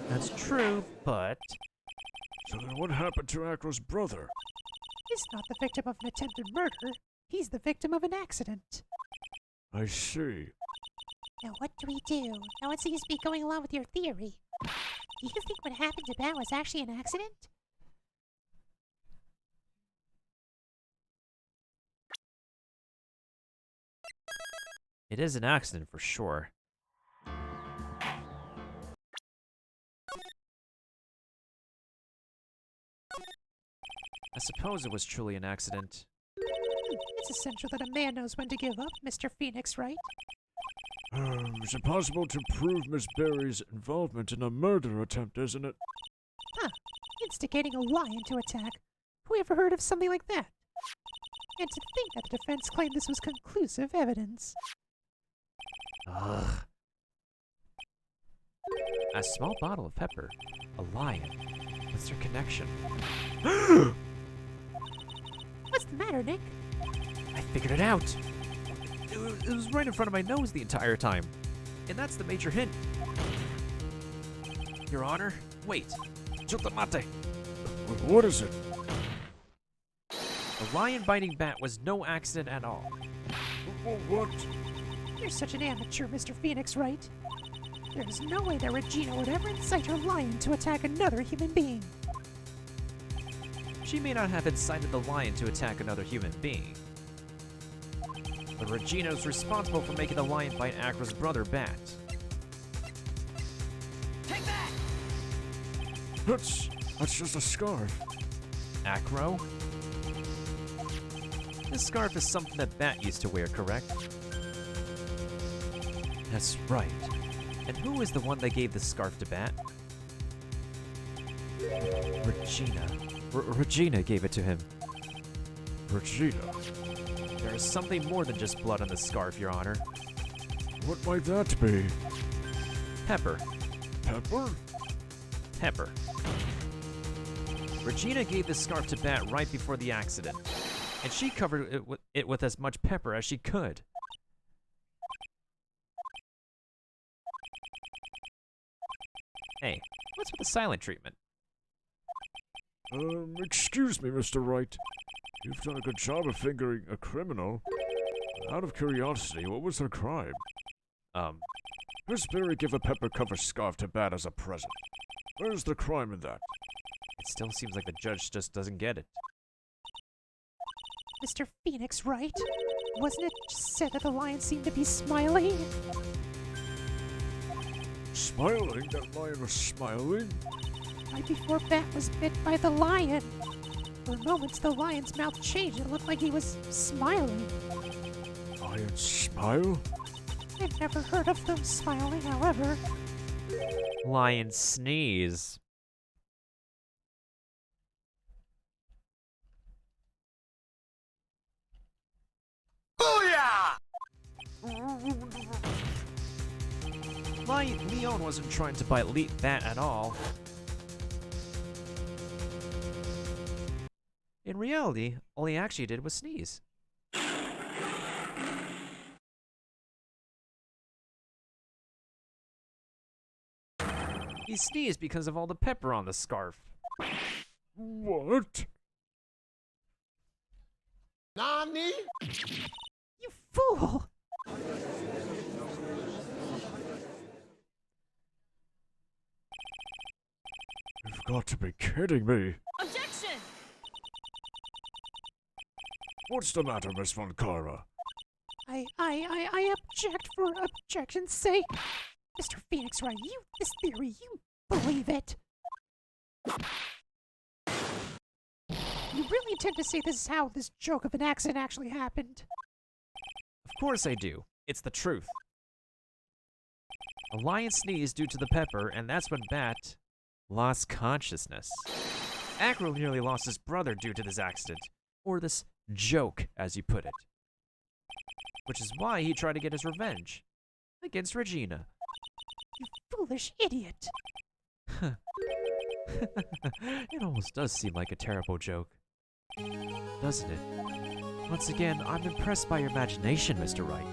Speaker 1: That's true, but...
Speaker 4: So then what happened to Acro's brother?
Speaker 2: He's not the victim of an attempted murder. He's the victim of an accident.
Speaker 4: I see.
Speaker 8: Now what do we do? No one seems to be going along with your theory. Do you think what happened to Bat was actually an accident?
Speaker 1: It is an accident for sure. I suppose it was truly an accident.
Speaker 2: It's essential that a man knows when to give up, Mr. Phoenix Wright.
Speaker 4: Is it possible to prove Miss Berry's involvement in a murder attempt, isn't it?
Speaker 2: Instigating a lion to attack. Who ever heard of something like that? And to think that the defense claimed this was conclusive evidence.
Speaker 1: Ugh. A small bottle of pepper. A lion. What's their connection?
Speaker 2: What's the matter, Nick?
Speaker 1: I figured it out! It was right in front of my nose the entire time. And that's the major hint. Your Honor, wait. Chutamate.
Speaker 4: What is it?
Speaker 1: The lion-biting bat was no accident at all.
Speaker 4: What?
Speaker 2: You're such an amateur, Mr. Phoenix Wright. There's no way that Regina would ever incite her lion to attack another human being.
Speaker 1: She may not have incited the lion to attack another human being. But Regina was responsible for making the lion bite Acro's brother, Bat.
Speaker 6: Take that!
Speaker 4: That's just a scarf.
Speaker 1: Acro? This scarf is something that Bat used to wear, correct? That's right. And who is the one that gave the scarf to Bat? Regina. Regina gave it to him.
Speaker 4: Regina.
Speaker 1: There is something more than just blood on the scarf, Your Honor.
Speaker 4: What might that be?
Speaker 1: Pepper.
Speaker 4: Pepper?
Speaker 1: Pepper. Regina gave the scarf to Bat right before the accident, and she covered it with as much pepper as she could. Hey, what's with the silent treatment?
Speaker 4: Excuse me, Mr. Wright. You've done a good job of fingering a criminal. Out of curiosity, what was her crime? Miss Berry gave a pepper-covered scarf to Bat as a present. Where's the crime in that?
Speaker 1: It still seems like the judge just doesn't get it.
Speaker 2: Mr. Phoenix Wright? Wasn't it just said that the lion seemed to be smiling?
Speaker 4: Smiling? That lion was smiling?
Speaker 2: Right before Bat was bit by the lion. For moments, the lion's mouth changed and it looked like he was smiling.
Speaker 4: Lions smile?
Speaker 2: I've never heard of them smiling, however.
Speaker 1: Lion sneeze. Leon wasn't trying to bite that at all. In reality, all he actually did was sneeze. He sneezed because of all the pepper on the scarf.
Speaker 4: What?
Speaker 7: Nani?
Speaker 2: You fool!
Speaker 4: You've got to be kidding me.
Speaker 5: Objection!
Speaker 4: What's the matter, Miss Von Kara?
Speaker 2: I object for objection's sake. Mr. Phoenix Wright, this theory, you believe it? You really intend to say this is how this joke of an accident actually happened?
Speaker 1: Of course I do. It's the truth. A lion sneezed due to the pepper, and that's when Bat lost consciousness. Acro nearly lost his brother due to this accident, or this joke, as you put it. Which is why he tried to get his revenge against Regina.
Speaker 2: You foolish idiot!
Speaker 1: It almost does seem like a terrible joke, doesn't it? Once again, I'm impressed by your imagination, Mr. Wright.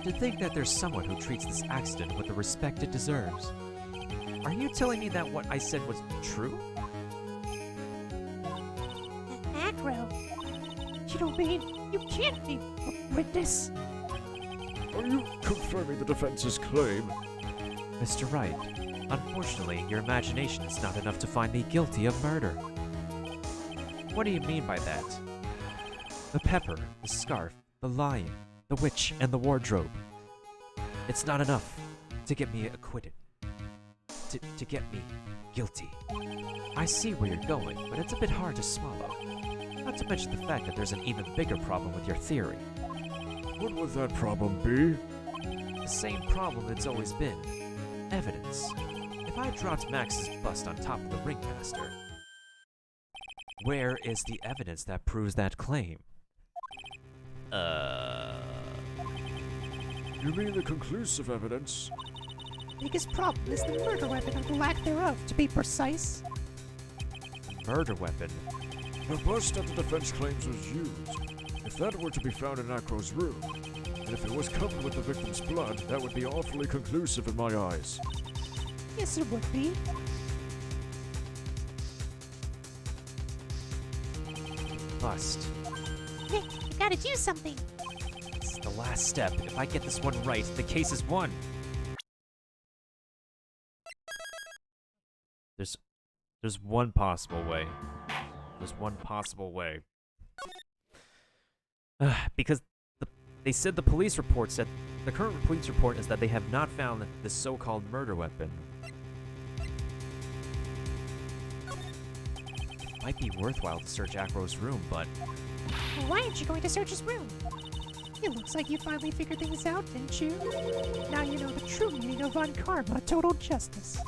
Speaker 1: To think that there's someone who treats this accident with the respect it deserves. Are you telling me that what I said was true?
Speaker 2: Acro, you don't mean you can't be a witness?
Speaker 4: Are you confirming the defense's claim?
Speaker 1: Mr. Wright, unfortunately, your imagination is not enough to find me guilty of murder. What do you mean by that? The pepper, the scarf, the lion, the witch, and the wardrobe. It's not enough to get me acquitted. To get me guilty. I see where you're going, but it's a bit hard to swallow. Not to mention the fact that there's an even bigger problem with your theory.
Speaker 4: What would that problem be?
Speaker 1: The same problem it's always been. Evidence. If I dropped Max's bust on top of the ringmaster, where is the evidence that proves that claim?
Speaker 4: You mean the conclusive evidence?
Speaker 2: Biggest problem is the murder weapon or the lack thereof, to be precise.
Speaker 1: Murder weapon?
Speaker 4: The bust that the defense claims was used. If that were to be found in Acro's room, and if it was covered with the victim's blood, that would be awfully conclusive in my eyes.
Speaker 2: Yes, it would be.
Speaker 1: Bust.
Speaker 8: Nick, you gotta do something.
Speaker 1: It's the last step. If I get this one right, the case is won. There's one possible way. There's one possible way. Because they said the police report said the current police report is that they have not found this so-called murder weapon. It might be worthwhile to search Acro's room, but
Speaker 2: Well, why aren't you going to search his room? It looks like you finally figured things out, didn't you? Now you know the true meaning of Von Karma, total justice.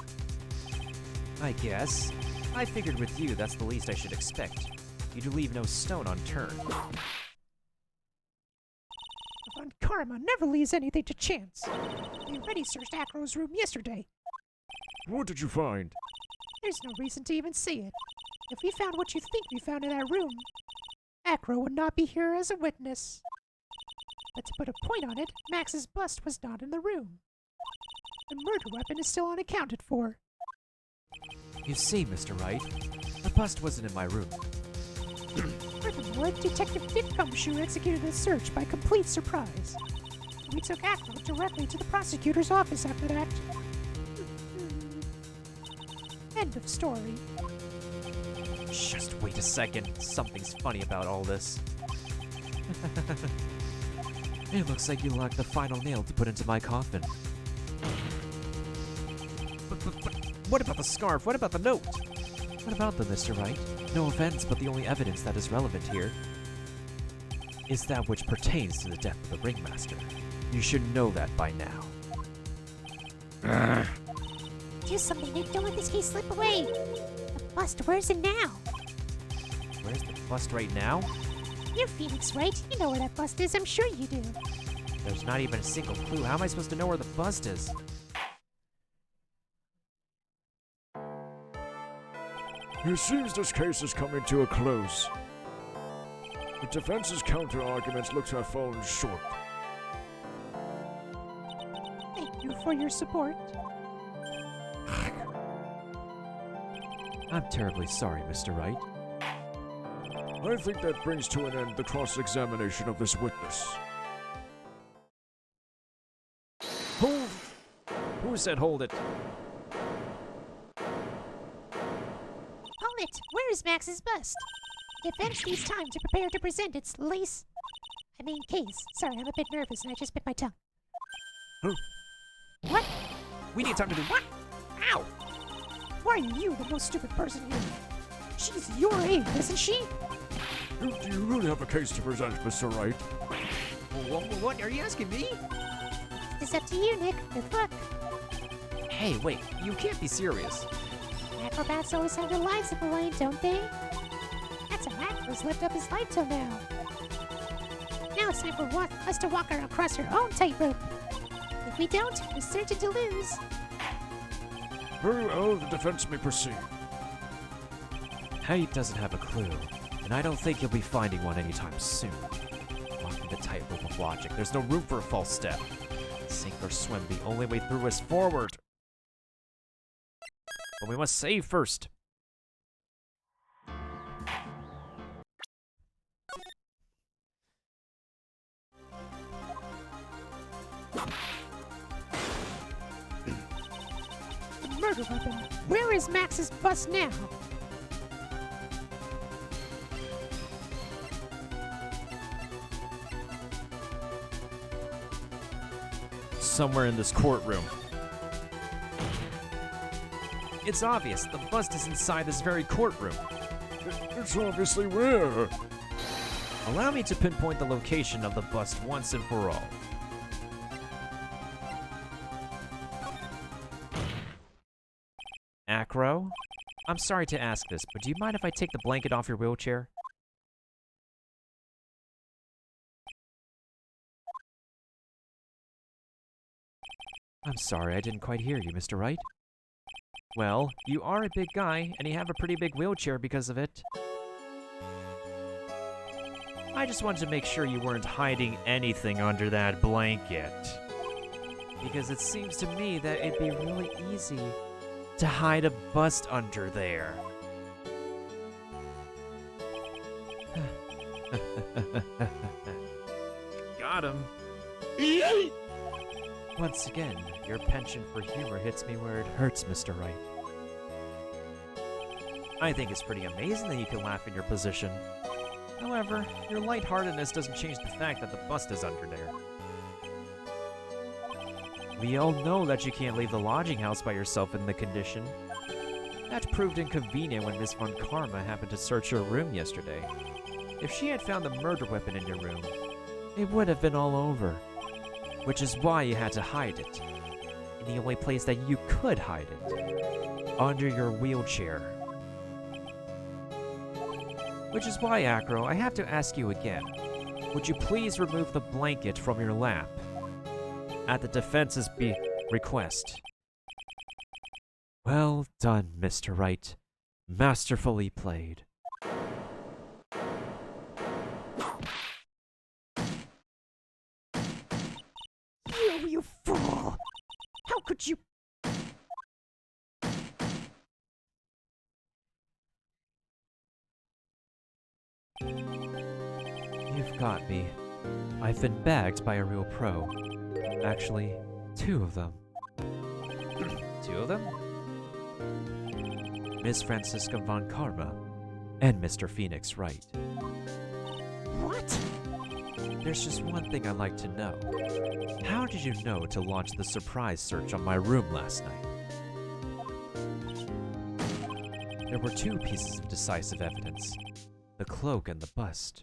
Speaker 1: I guess. I figured with you that's the least I should expect. You'd leave no stone unturned.
Speaker 2: Von Karma never leaves anything to chance. We already searched Acro's room yesterday.
Speaker 4: What did you find?
Speaker 2: There's no reason to even see it. If we found what you think we found in that room, Acro would not be here as a witness. But to put a point on it, Max's bust was not in the room. The murder weapon is still unaccounted for.
Speaker 1: You see, Mr. Wright, the bust wasn't in my room.
Speaker 2: Furthermore, Detective Dick Gumshoe executed a search by complete surprise. We took Acro directly to the prosecutor's office after that. End of story.
Speaker 1: Just wait a second. Something's funny about all this. It looks like you locked the final nail to put into my coffin. But what about the scarf? What about the note? What about them, Mr. Wright? No offense, but the only evidence that is relevant here is that which pertains to the death of the ringmaster. You should know that by now.
Speaker 8: Do something, Nick. Don't let this case slip away. The bust, where's it now?
Speaker 1: Where's the bust right now?
Speaker 8: You're Phoenix, right? You know where that bust is. I'm sure you do.
Speaker 1: There's not even a single clue. How am I supposed to know where the bust is?
Speaker 4: It seems this case is coming to a close. The defense's counter-arguments look to have fallen short.
Speaker 2: Thank you for your support.
Speaker 3: I'm terribly sorry, Mr. Wright.
Speaker 4: I think that brings to an end the cross-examination of this witness.
Speaker 1: Hold! Who said hold it?
Speaker 8: Hold it! Where is Max's bust? Defense needs time to prepare to present its case. Sorry, I'm a bit nervous and I just bit my tongue. What?
Speaker 1: We need time to do what? Ow!
Speaker 2: Why are you the most stupid person here? She's your age, isn't she?
Speaker 4: Do you really have a case to present, Mr. Wright?
Speaker 1: What are you asking me?
Speaker 8: It's up to you, Nick. Good luck.
Speaker 1: Hey, wait, you can't be serious.
Speaker 8: Acrobats always have their lives on the line, don't they? That's how Acro's lived up his life till now. Now it's time for us to walk her across her own tightrope. If we don't, we're certain to lose.
Speaker 4: Very well, the defense may proceed.
Speaker 3: Haight doesn't have a clue, and I don't think he'll be finding one anytime soon.
Speaker 1: Walking the tightrope of logic. There's no room for a false step. Sink or swim, the only way through is forward. But we must save first.
Speaker 2: The murder weapon. Where is Max's bust now?
Speaker 1: Somewhere in this courtroom. It's obvious. The bust is inside this very courtroom.
Speaker 4: It's obviously where.
Speaker 1: Allow me to pinpoint the location of the bust once and for all. Acro? I'm sorry to ask this, but do you mind if I take the blanket off your wheelchair?
Speaker 3: I'm sorry, I didn't quite hear you, Mr. Wright.
Speaker 1: Well, you are a big guy, and you have a pretty big wheelchair because of it. I just wanted to make sure you weren't hiding anything under that blanket. Because it seems to me that it'd be really easy to hide a bust under there. Got him.
Speaker 3: Once again, your penchant for humor hits me where it hurts, Mr. Wright.
Speaker 1: I think it's pretty amazing that you can laugh in your position. However, your lightheartedness doesn't change the fact that the bust is under there. We all know that you can't leave the lodging house by yourself in the condition. That proved inconvenient when Miss Von Karma happened to search your room yesterday. If she had found the murder weapon in your room, it would have been all over. Which is why you had to hide it. In the only place that you could hide it. Under your wheelchair. Which is why, Acro, I have to ask you again. Would you please remove the blanket from your lap? At the defense's request.
Speaker 3: Well done, Mr. Wright. Masterfully played.
Speaker 2: You fool! How could you?
Speaker 3: You've got me. I've been bagged by a real pro. Actually, two of them.
Speaker 1: Two of them?
Speaker 3: Miss Francisca Von Karma and Mr. Phoenix Wright.
Speaker 2: What?
Speaker 3: There's just one thing I'd like to know. How did you know to launch the surprise search on my room last night? There were two pieces of decisive evidence. The cloak and the bust.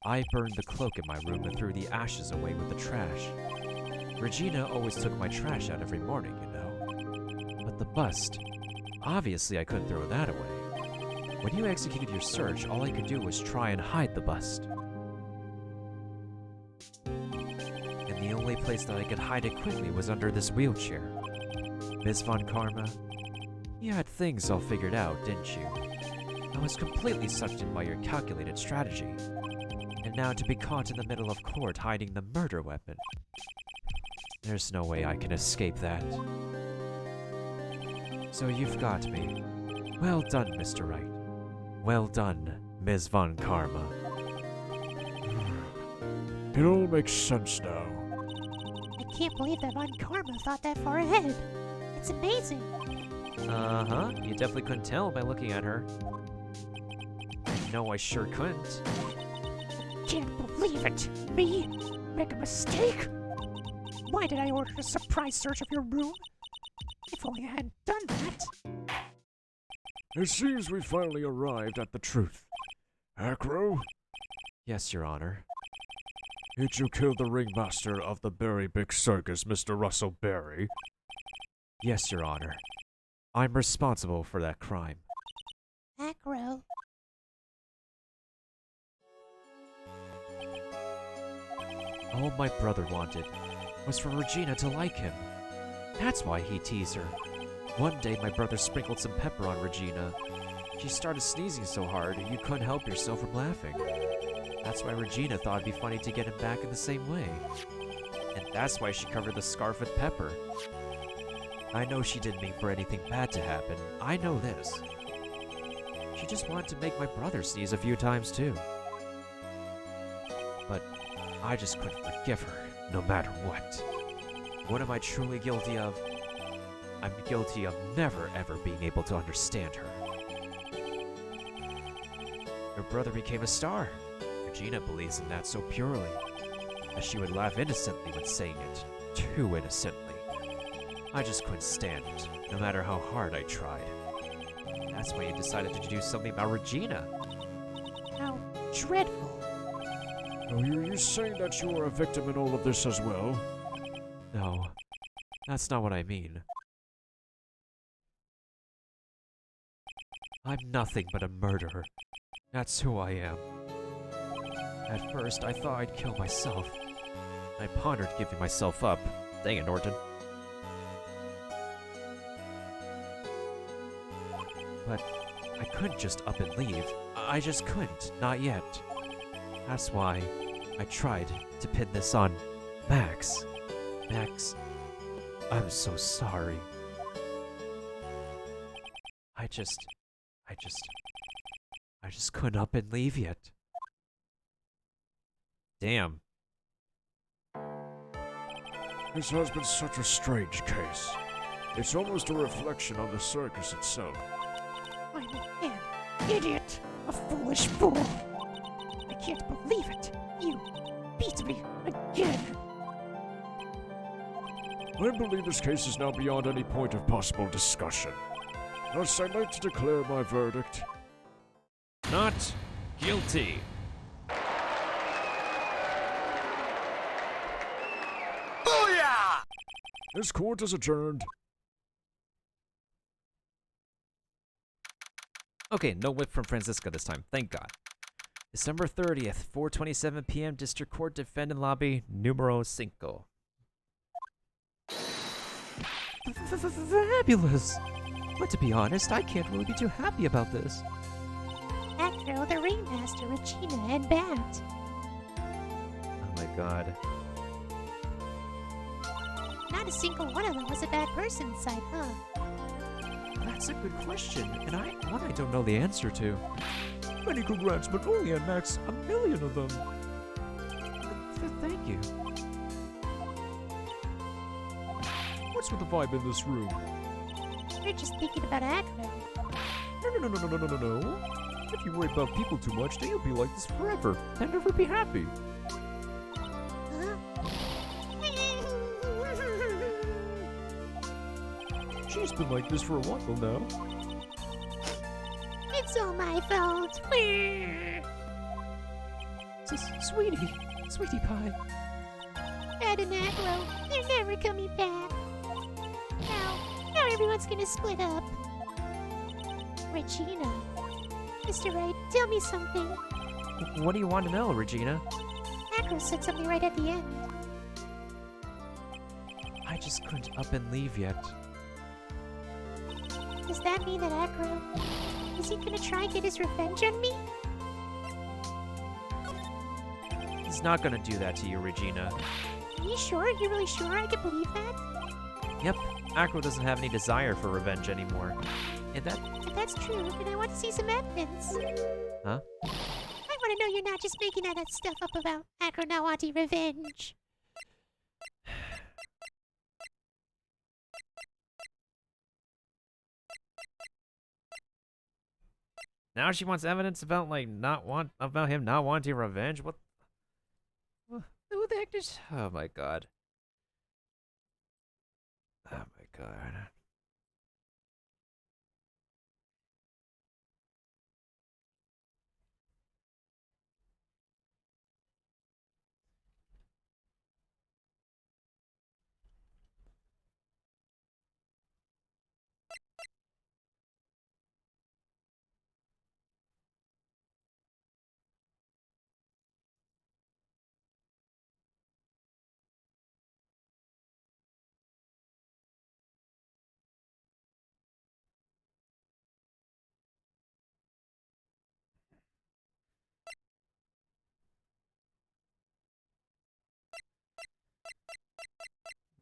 Speaker 3: I burned the cloak in my room and threw the ashes away with the trash. Regina always took my trash out every morning, you know. But the bust, obviously I couldn't throw that away. When you executed your search, all I could do was try and hide the bust. And
Speaker 1: and the only place that I could hide it quickly was under this wheelchair. Miss Von Karma, you had things all figured out, didn't you? I was completely sucked in by your calculated strategy. And now to be caught in the middle of court hiding the murder weapon. There's no way I can escape that. So you've got me. Well done, Mr. Wright. Well done, Ms. Von Karma.
Speaker 4: It all makes sense now.
Speaker 8: I can't believe that Von Karma thought that far ahead. It's amazing.
Speaker 1: Uh-huh, you definitely couldn't tell by looking at her. No, I sure couldn't.
Speaker 2: Can't believe it! Me? Make a mistake? Why did I order a surprise search of your room? If only I hadn't done that.
Speaker 4: It seems we finally arrived at the truth. Acro,
Speaker 1: Yes, Your Honor.
Speaker 4: did you kill the ringmaster of the Berry Big Circus, Mr. Russell Berry?
Speaker 1: Yes, Your Honor. I'm responsible for that crime.
Speaker 8: Acro.
Speaker 1: All my brother wanted was for Regina to like him. That's why he teased her. One day my brother sprinkled some pepper on Regina. She started sneezing so hard you couldn't help yourself from laughing. That's why Regina thought it'd be funny to get him back in the same way. And that's why she covered the scarf with pepper. I know she didn't mean for anything bad to happen. I know this. She just wanted to make my brother sneeze a few times too. But I just couldn't forgive her, no matter what. What am I truly guilty of? I'm guilty of never ever being able to understand her. Your brother became a star. Regina believes in that so purely, that she would laugh innocently when saying it, too innocently. I just couldn't stand it, no matter how hard I tried. That's why you decided to do something about Regina.
Speaker 2: How dreadful.
Speaker 4: Are you saying that you are a victim in all of this as well?
Speaker 1: No, that's not what I mean. I'm nothing but a murderer. That's who I am. At first, I thought I'd kill myself. I pondered giving myself up. Dang it, Norton. But I couldn't just up and leave. I just couldn't. Not yet. That's why I tried to pin this on Max. Max, I'm so sorry. I just couldn't up and leave yet. Damn.
Speaker 4: This has been such a strange case. It's almost a reflection on the circus itself.
Speaker 2: I'm an idiot. A foolish fool. I can't believe it. You beat me again.
Speaker 4: I believe this case is now beyond any point of possible discussion. Thus, I'd like to declare my verdict.
Speaker 1: Not guilty.
Speaker 6: Booyah!
Speaker 4: This court is adjourned.
Speaker 1: Okay, no whip from Francisca this time. Thank God. December 30th, 4:27 p.m. District Court Defendant Lobby, numero 5. Fabulous! But to be honest, I can't really be too happy about this.
Speaker 8: Acro, the ringmaster, Regina, and Bat.
Speaker 1: Oh my God.
Speaker 8: Not a single one of them was a bad person inside, huh?
Speaker 1: That's a good question, and one I don't know the answer to. Many congrats, Magnolia and Max, 1,000,000 of them. Thank you.
Speaker 3: What's with the vibe in this room?
Speaker 8: We're just thinking about Acro.
Speaker 3: No. If you worry about people too much, then you'll be like this forever and never be happy.
Speaker 8: Huh?
Speaker 3: She's been like this for a while now.
Speaker 8: It's all my fault.
Speaker 2: Sweetie pie.
Speaker 8: Ed and Acro, they're never coming back. Now everyone's gonna split up. Regina. Mr. Wright, tell me something.
Speaker 1: What do you want to know, Regina?
Speaker 8: Acro said something right at the end.
Speaker 1: just couldn't up and leave yet.
Speaker 8: Does that mean that Acro... Is he gonna try and get his revenge on me?
Speaker 1: He's not gonna do that to you, Regina.
Speaker 8: Are you sure? You really sure I can believe that?
Speaker 1: Yep, Acro doesn't have any desire for revenge anymore. And that...
Speaker 8: If that's true, then I want to see some evidence.
Speaker 1: Huh?
Speaker 8: I want to know you're not just making all that stuff up about Acro not wanting revenge.
Speaker 1: Now she wants evidence about, like, about him not wanting revenge? What? Who the heck is... Oh my god. Oh my god.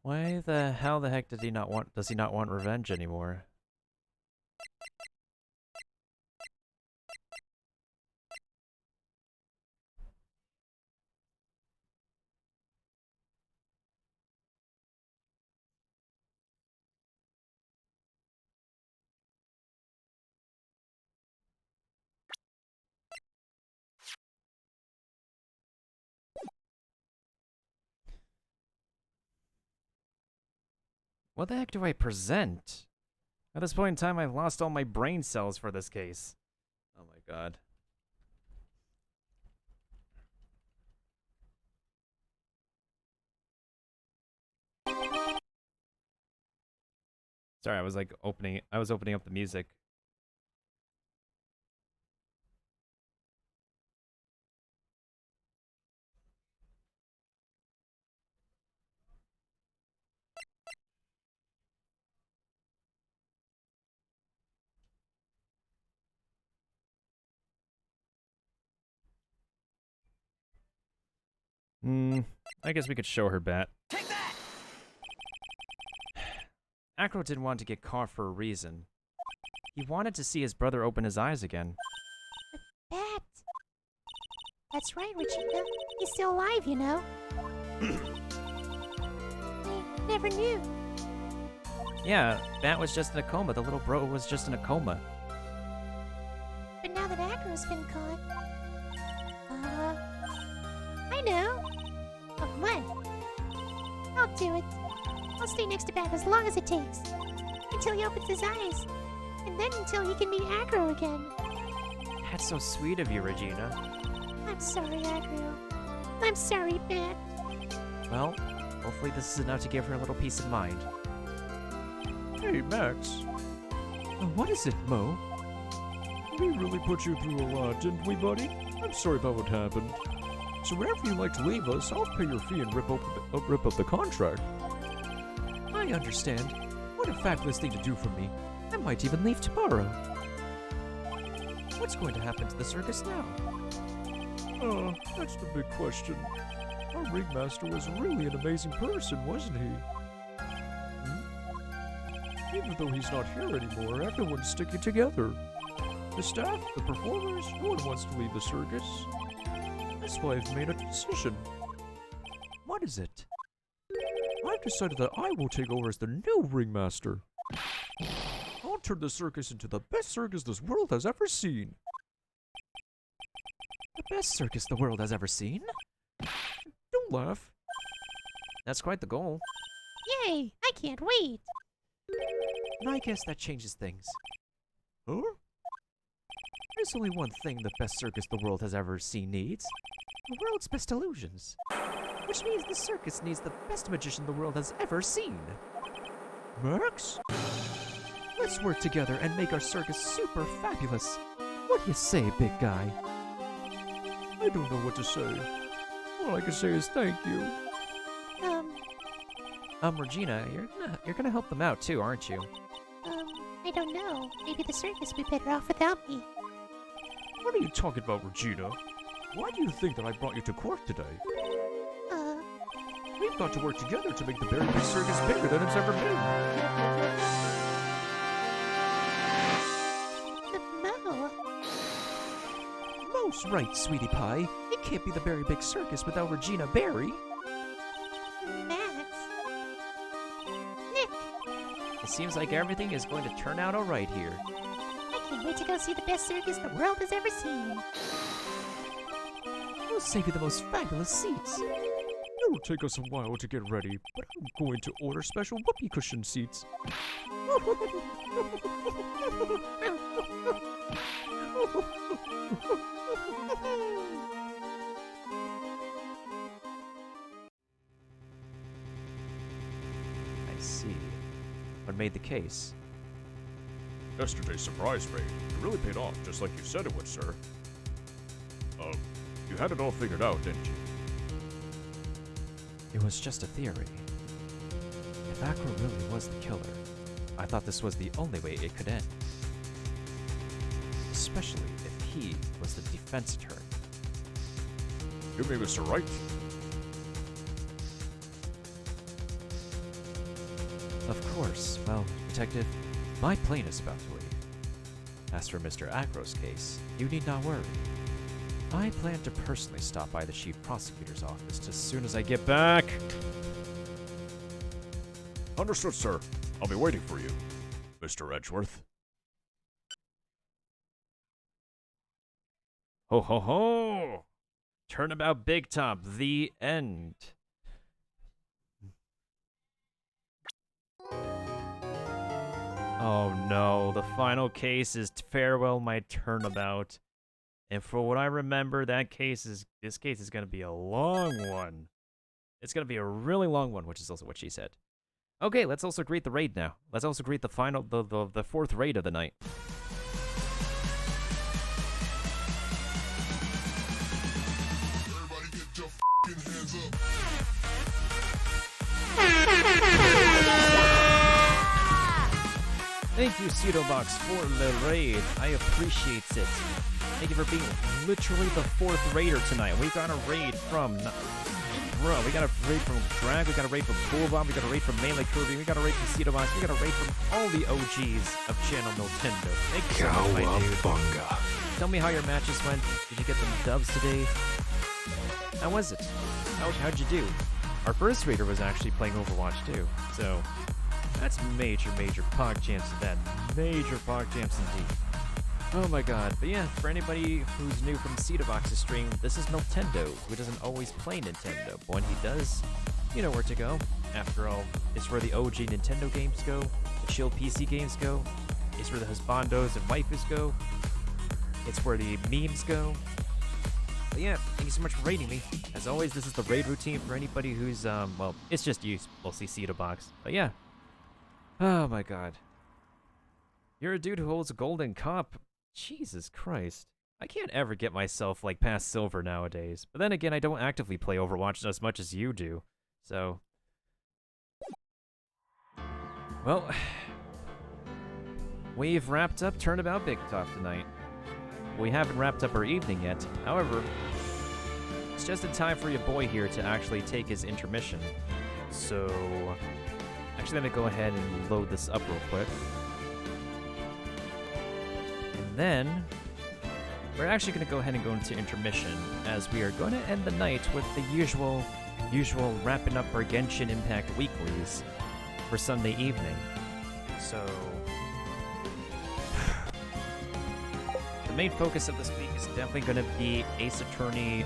Speaker 1: Why the hell the heck does he not want revenge anymore? What the heck do I present? At this point in time, I've lost all my brain cells for this case. Oh my god. Sorry, I was opening up the music. I guess we could show her Bat.
Speaker 6: Take that!
Speaker 1: Acro didn't want to get caught for a reason. He wanted to see his brother open his eyes again.
Speaker 8: Bat! That's right, Regina. He's still alive, you know. I never knew.
Speaker 1: Yeah, Bat was just in a coma. The little bro was just in a coma.
Speaker 8: But now that Acro's been caught... I know. But what? I'll do it. I'll stay next to Bat as long as it takes. Until he opens his eyes. And then until he can meet Acro again.
Speaker 1: That's so sweet of you, Regina.
Speaker 8: I'm sorry, Acro. I'm sorry, Bat.
Speaker 1: Well, hopefully this is enough to give her a little peace of mind.
Speaker 4: Hey, Max.
Speaker 1: What is it, Mo?
Speaker 4: We really put you through a lot, didn't we, buddy? I'm sorry about what happened. So whenever you'd like to leave us, I'll pay your fee and rip up the contract.
Speaker 3: I understand. What a fabulous thing to do for me. I might even leave tomorrow. What's going to happen to the circus now?
Speaker 4: That's the big question. Our ringmaster was really an amazing person, wasn't he? Even though he's not here anymore, everyone's sticking together. The staff, the performers, no one wants to leave the circus. That's why I've made a decision.
Speaker 3: What is it?
Speaker 4: I've decided that I will take over as the new ringmaster. I'll turn the circus into the best circus this world has ever seen.
Speaker 3: The best circus the world has ever seen?
Speaker 4: Don't laugh.
Speaker 1: That's quite the goal.
Speaker 8: Yay! I can't wait.
Speaker 3: I guess that changes things.
Speaker 4: Huh?
Speaker 3: There's only one thing the best circus the world has ever seen needs. The world's best illusions. Which means the circus needs the best magician the world has ever seen.
Speaker 4: Max?
Speaker 3: Let's work together and make our circus super fabulous. What do you say, big guy?
Speaker 4: I don't know what to say. All I can say is thank you.
Speaker 1: Regina, you're gonna help them out too, aren't you?
Speaker 8: I don't know. Maybe the circus would be better off without me.
Speaker 3: What are you talking about, Regina? Why do you think that I brought you to court today? We've got to work together to make the Berry Big Circus bigger than it's ever been.
Speaker 8: Mo.
Speaker 1: Most right, sweetie pie. It can't be the Berry Big Circus without Regina Berry.
Speaker 8: Max. Nick.
Speaker 1: It seems like everything is going to turn out alright here.
Speaker 8: I can't wait to go see the best circus the world has ever seen.
Speaker 1: We'll save you the most fabulous seats.
Speaker 3: It will take us a while to get ready, but I'm going to order special whoopee cushion seats.
Speaker 1: I see. What made the case?
Speaker 4: Yesterday's surprise raid. It really paid off, just like you said it would, sir. You had it all figured out, didn't you?
Speaker 1: It was just a theory. If Acro really was the killer, I thought this was the only way it could end. Especially if he was the defense attorney.
Speaker 4: You mean Mr. Wright?
Speaker 1: Of course. Well, Detective, my plane is about to leave. As for Mr. Acro's case, you need not worry. I plan to personally stop by the chief prosecutor's office as soon as I get back.
Speaker 4: Understood, sir. I'll be waiting for you, Mr. Edgeworth.
Speaker 1: Ho ho ho! Turnabout Big Top, the end. Oh no, the final case is Farewell My Turnabout. And for what I remember, this case is gonna be a long one. It's gonna be a really long one, which is also what she said. Okay, let's also greet the raid now. Let's also greet the final, the fourth raid of the night.
Speaker 7: Everybody get your f***ing hands up.
Speaker 1: Thank you, Pseudobox, for the raid. I appreciate it. Thank you for being literally the fourth raider tonight. We got a raid from... Bro, we got a raid from Drag, we got a raid from Coolbomb, we got a raid from Melee Kirby, we got a raid from Pseudobox, we got a raid from all the OGs of Channel Nintendo. Thank you so much, my dude.
Speaker 6: Cowabunga.
Speaker 1: Tell me how your matches went. Did you get them dubs today? How was it? How'd you do? Our first raider was actually playing Overwatch too, so... That's major pog jams to that. Major pog jams indeed. Oh my god. But yeah, for anybody who's new from Pseudobox's stream, this is Nintendo, who doesn't always play Nintendo. But when he does, you know where to go. After all, it's where the OG Nintendo games go, the chill PC games go, it's where the husbandos and waifus go, it's where the memes go. But yeah, thank you so much for raiding me. As always, this is the raid routine for anybody who's, well, it's just you, mostly Pseudobox. But yeah. Oh my god. You're a dude who holds a golden cup. Jesus Christ. I can't ever get myself, like, past silver nowadays. But then again, I don't actively play Overwatch as much as you do. So... Well... We've wrapped up Turnabout Big Top tonight. We haven't wrapped up our evening yet. However, it's just in time for your boy here to actually take his intermission. So... Actually, let me go ahead and load this up real quick. And then, we're actually going to go ahead and go into intermission, as we are going to end the night with the usual wrapping up our Genshin Impact weeklies for Sunday evening. So, the main focus of this week is definitely going to be Ace Attorney.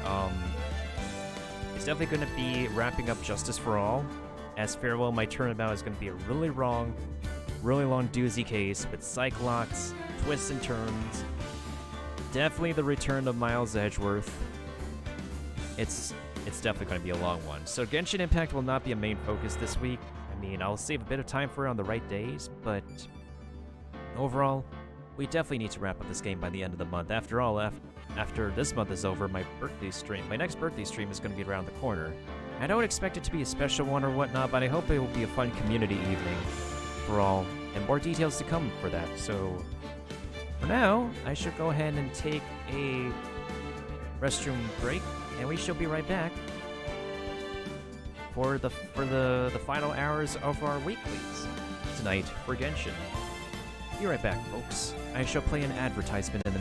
Speaker 1: It's definitely going to be wrapping up Justice for All. As Farewell My Turnabout is going to be a really long doozy case with Cyclops, twists and turns. Definitely the return of Miles Edgeworth. It's definitely going to be a long one. So Genshin Impact will not be a main focus this week. I mean, I'll save a bit of time for it on the right days, but overall, we definitely need to wrap up this game by the end of the month. After all, after this month is over, my next birthday stream is going to be around the corner. I don't expect it to be a special one or whatnot, but I hope it will be a fun community evening for all, and more details to come for that. So, for now, I should go ahead and take a restroom break, and we shall be right back for the final hours of our weeklies tonight for Genshin. Be right back, folks. I shall play an advertisement in the